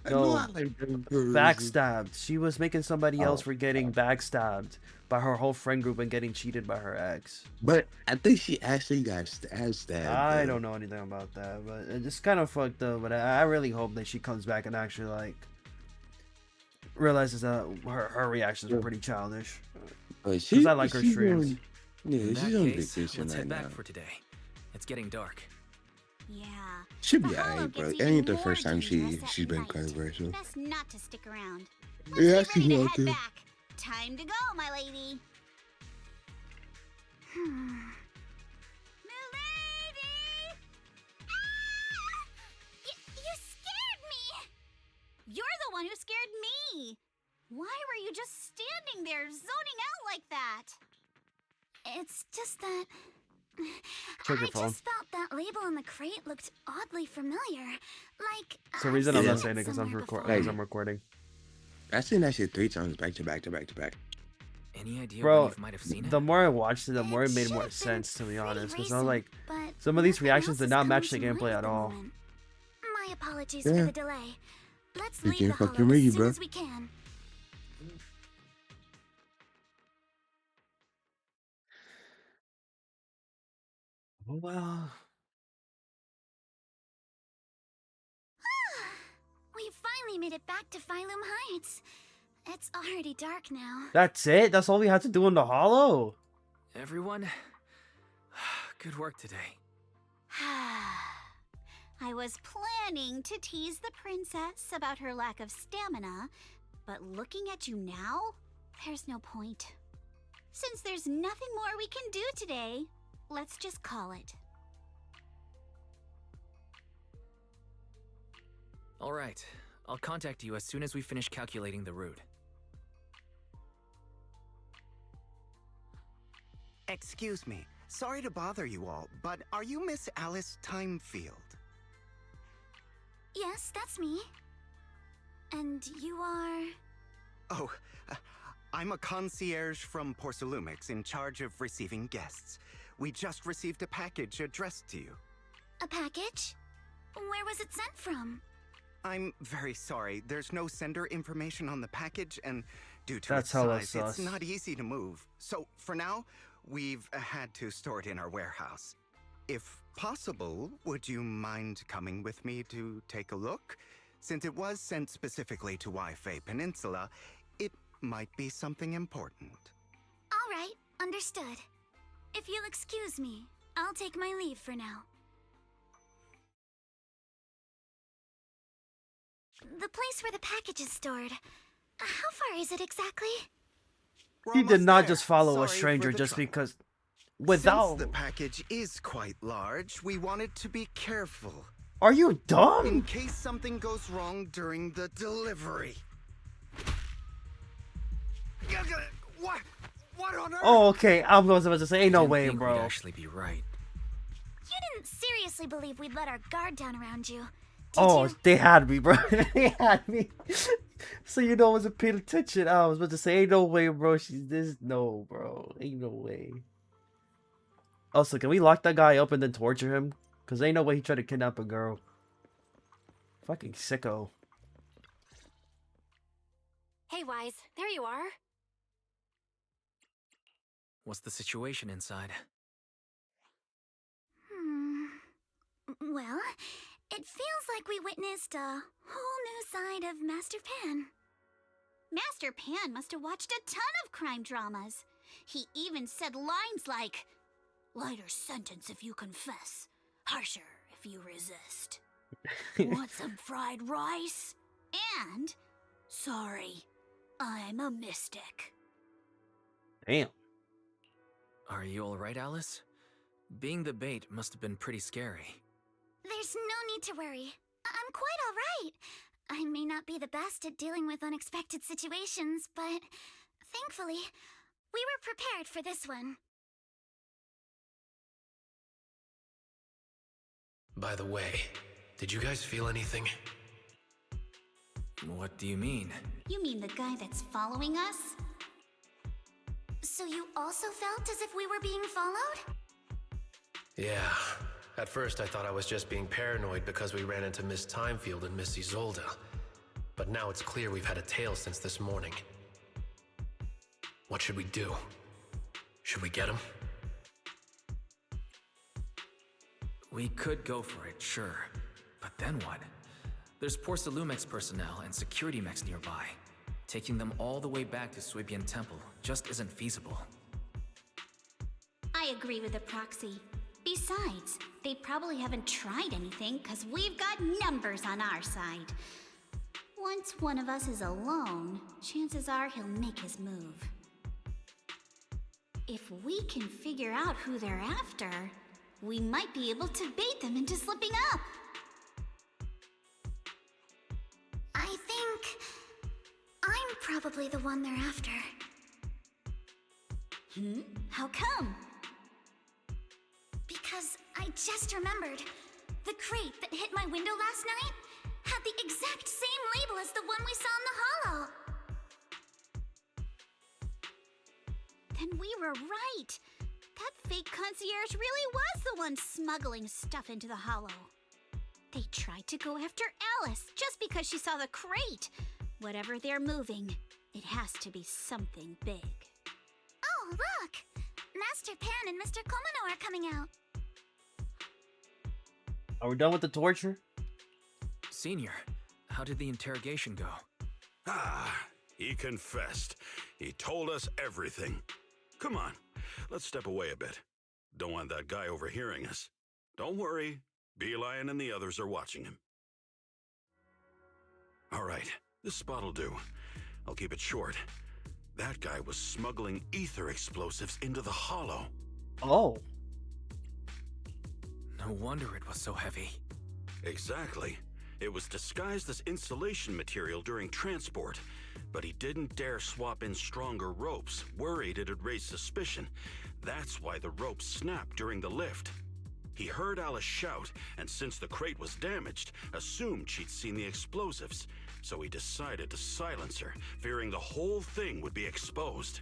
I know No, I like them girls. backstabbed. She was making somebody else Oh, for getting backstabbed by her whole friend group and getting cheated by her ex. But I think she actually got stabbed. I don't know anything about that, but it's kind of fucked up. But I really hope that she comes back and actually like realizes that her reactions were pretty childish. But Because I like her she's streams. on- yeah, In she's that on case, vacation let's right head back now. for today. It's getting dark. Yeah. She'll The be hollow alright, bro. gets It ain't even the more first time dangerous at she's been night. controversial. Best not to stick around. Yeah, I Let's see get ready you to out head there. back. Time to go, my lady. Milady! Ah! You scared me! You're the one who scared me! Why were you just standing there, zoning out like that? It's just that... Check your I phone. just felt that label on the crate looked oddly familiar. Like... It's the reason I'm Yeah. not saying it because I'm recording. I seen that shit 3 times back to back to back to back. Any idea Bro, when you might have seen it? the more I watched it, the more it It made should've more been sense, to be pretty honest. Because I recent, was like, but some of these nothing reactions else did is not coming match to the mind gameplay at at the all. moment. My apologies Yeah. for the delay. Let's You leave can't the hollow fucking read, as soon bro. as we can. Well, We finally made it back to Phylum Heights. It's already dark now. that's it? That's all we had to do in the hollow? Everyone, good work today. I was planning to tease the princess about her lack of stamina, but looking at you now, there's no point. Since there's nothing more we can do today, let's just call it. All right. I'll contact you as soon as we finish calculating the route. Excuse me. Sorry to bother you all, but are you Miss Alice Timefield? Yes, that's me. And you are... Oh, I'm a concierge from Porcelumix in charge of receiving guests. We just received a package addressed to you. A package? Where was it sent from? I'm very sorry. There's no sender information on the package, and due to That's its hella size, sus. it's not easy to move. So, for now, we've had to store it in our warehouse. If possible, would you mind coming with me to take a look? Since it was sent specifically to Wi-Fi Peninsula, it might be something important. All right, understood. If you'll excuse me, I'll take my leave for now. The place where the package is stored. How far is it exactly? We're He did almost not there. just follow a Sorry for stranger the just trouble. because. Since Without. the package is quite large, we wanted to be careful. Are you In dumb? case something goes wrong during the delivery. What? What on earth? Oh, okay. I was about to say, ain't no Didn't way, think bro. We'd actually be right. You didn't seriously believe we'd let our guard down around you, did Oh, you? they had me, bro. They had me. So you know I wasn't paying attention. I was about to say, ain't no way, bro. She's this. No, bro. Ain't no way. Also, can we lock that guy up and then torture him? Because ain't no way he tried to kidnap a girl. Fucking sicko. Hey, Wise, there you are. What's the situation inside? Well, it feels like we witnessed a whole new side of Master Pan. Master Pan must have watched a ton of crime dramas. He even said lines like, "Lighter sentence if you confess, harsher if you resist. Want some fried rice? And, sorry, I'm a mystic." Damn. Are you alright, Alice? Being the bait must have been pretty scary. There's no need to worry. I'm quite all right. I may not be the best at dealing with unexpected situations, but thankfully, we were prepared for this one. By the way, did you guys feel anything? What do you mean? You mean the guy that's following us? So you also felt as if we were being followed? Yeah. At first I thought I was just being paranoid because we ran into Miss Timefield and Miss Isolde. But now it's clear we've had a tail since this morning. What should we do? Should we get him? We could go for it, sure. But then what? There's Porcelumex personnel and security mechs nearby. Taking them all the way back to Swibian Temple just isn't feasible. I agree with the proxy. Besides, they probably haven't tried anything because we've got numbers on our side. Once one of us is alone, chances are he'll make his move. If we can figure out who they're after, we might be able to bait them into slipping up. I think I'm probably the one they're after. How come? Because I just remembered. The crate that hit my window last night had the exact same label as the one we saw in the hollow. Then we were right. That fake concierge really was the one smuggling stuff into the hollow. They tried to go after Alice just because she saw the crate. Whatever they're moving, it has to be something big. Oh, look! Master Pan and Mr. Komano are coming out. Are we done with the torture? Senior, how did the interrogation go? He confessed. He told us everything. Come on, let's step away a bit. Don't want that guy overhearing us. Don't worry, Beelion and the others are watching him. All right, this spot'll do. I'll keep it short. That guy was smuggling ether explosives into the hollow. Oh. No wonder it was so heavy. Exactly. It was disguised as insulation material during transport, but he didn't dare swap in stronger ropes, worried it'd raise suspicion. That's why the ropes snapped during the lift. He heard Alice shout, and since the crate was damaged, assumed she'd seen the explosives, so he decided to silence her, fearing the whole thing would be exposed.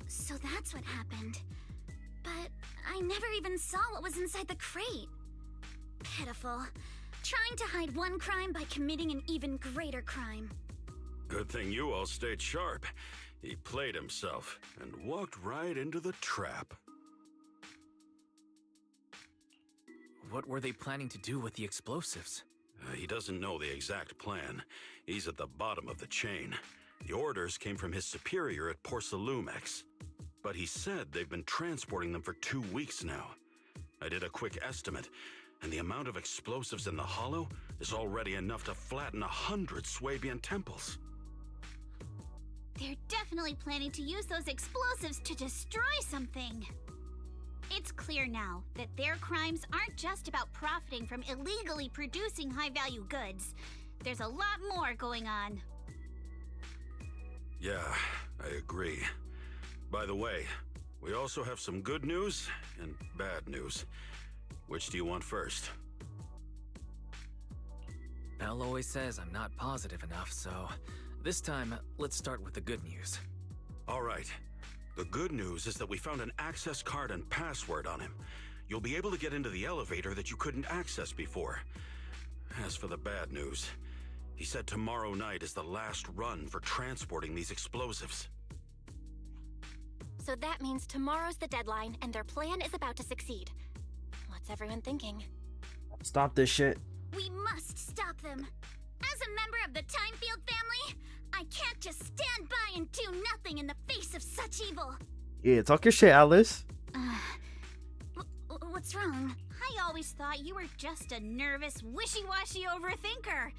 So that's what happened. But I never even saw what was inside the crate. Pitiful. Trying to hide one crime by committing an even greater crime. Good thing you all stayed sharp. He played himself and walked right into the trap. What were they planning to do with the explosives? He doesn't know the exact plan. He's at the bottom of the chain. The orders came from his superior at Porsalumex. But he said they've been transporting them for 2 weeks now. I did a quick estimate, and the amount of explosives in the hollow is already enough to flatten 100 Swabian temples. They're definitely planning to use those explosives to destroy something. It's clear now that their crimes aren't just about profiting from illegally producing high-value goods. There's a lot more going on. Yeah, I agree. By the way, we also have some good news and bad news. Which do you want first? Belle always says I'm not positive enough, so this time, let's start with the good news. All right. The good news is that we found an access card and password on him. You'll be able to get into the elevator that you couldn't access before. As for the bad news, he said tomorrow night is the last run for transporting these explosives. So that means tomorrow's the deadline, and their plan is about to succeed. What's everyone thinking? Stop this shit. We must stop them. As a member of the Timefield family, I can't just stand by and do nothing in the face of such evil. Yeah, talk your shit, Alice. What's wrong? I always thought you were just a nervous, wishy-washy overthinker.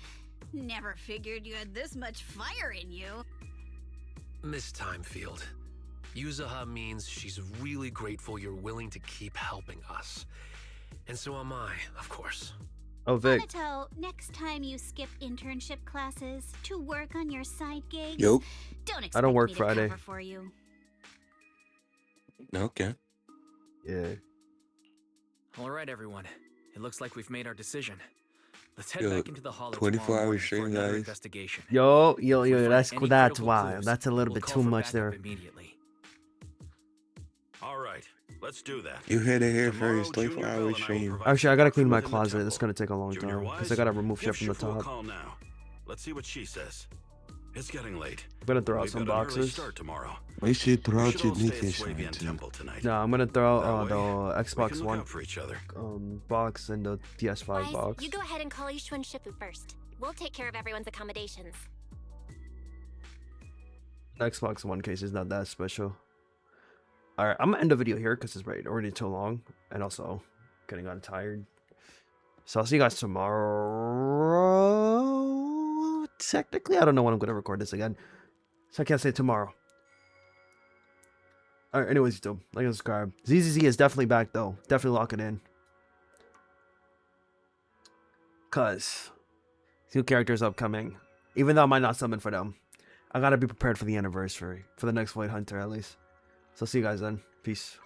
Never figured you had this much fire in you. Miss Timefield, Yuzaha means she's really grateful you're willing to keep helping us. And so am I, of course. Oh, Vic. Minato, next time you skip internship classes to work on your side gigs, Yup. don't expect I don't work me to Friday. cover for you. Okay. Yeah. All right, everyone. It looks like we've made our decision. Let's head Yo, back into the hollow 24 tomorrow hour morning for stream, another guys. investigation. Yo, If we find that's any that's critical why. clues, That's a little we'll bit call too for much backup there. immediately. All right, let's do that. You heard it here Tomorrow, first. 24 Junior Bell hour and I will stream. provide Actually, I gotta support clean from my within the closet. temple. It's gonna take a long Junior time because Wise, I gotta remove give shit from the Shifu a top. call now. Let's see what she says. It's getting late. I'm gonna throw out We've some got an early boxes. start tomorrow. We should throw We out should your all stay at Nikkei Swabian sign too. Temple tonight. No, I'm gonna throw out That the way, we Xbox can look One out for each other. box and the PS5 Wise, box. you go ahead and call Ishu and Shifu first. We'll take care of everyone's accommodations. Xbox One case is not that special. Alright, I'm gonna end the video here because it's already too long and also getting on tired. So I'll see you guys tomorrow. Technically, I don't know when I'm gonna record this again. So I can't say tomorrow. Alright, anyways, YouTube, like and subscribe. ZZZ is definitely back though. Definitely lock it in. Cause new characters upcoming. Even though I might not summon for them. I gotta be prepared for the anniversary. For the next Void Hunter at least. So see you guys then. Peace.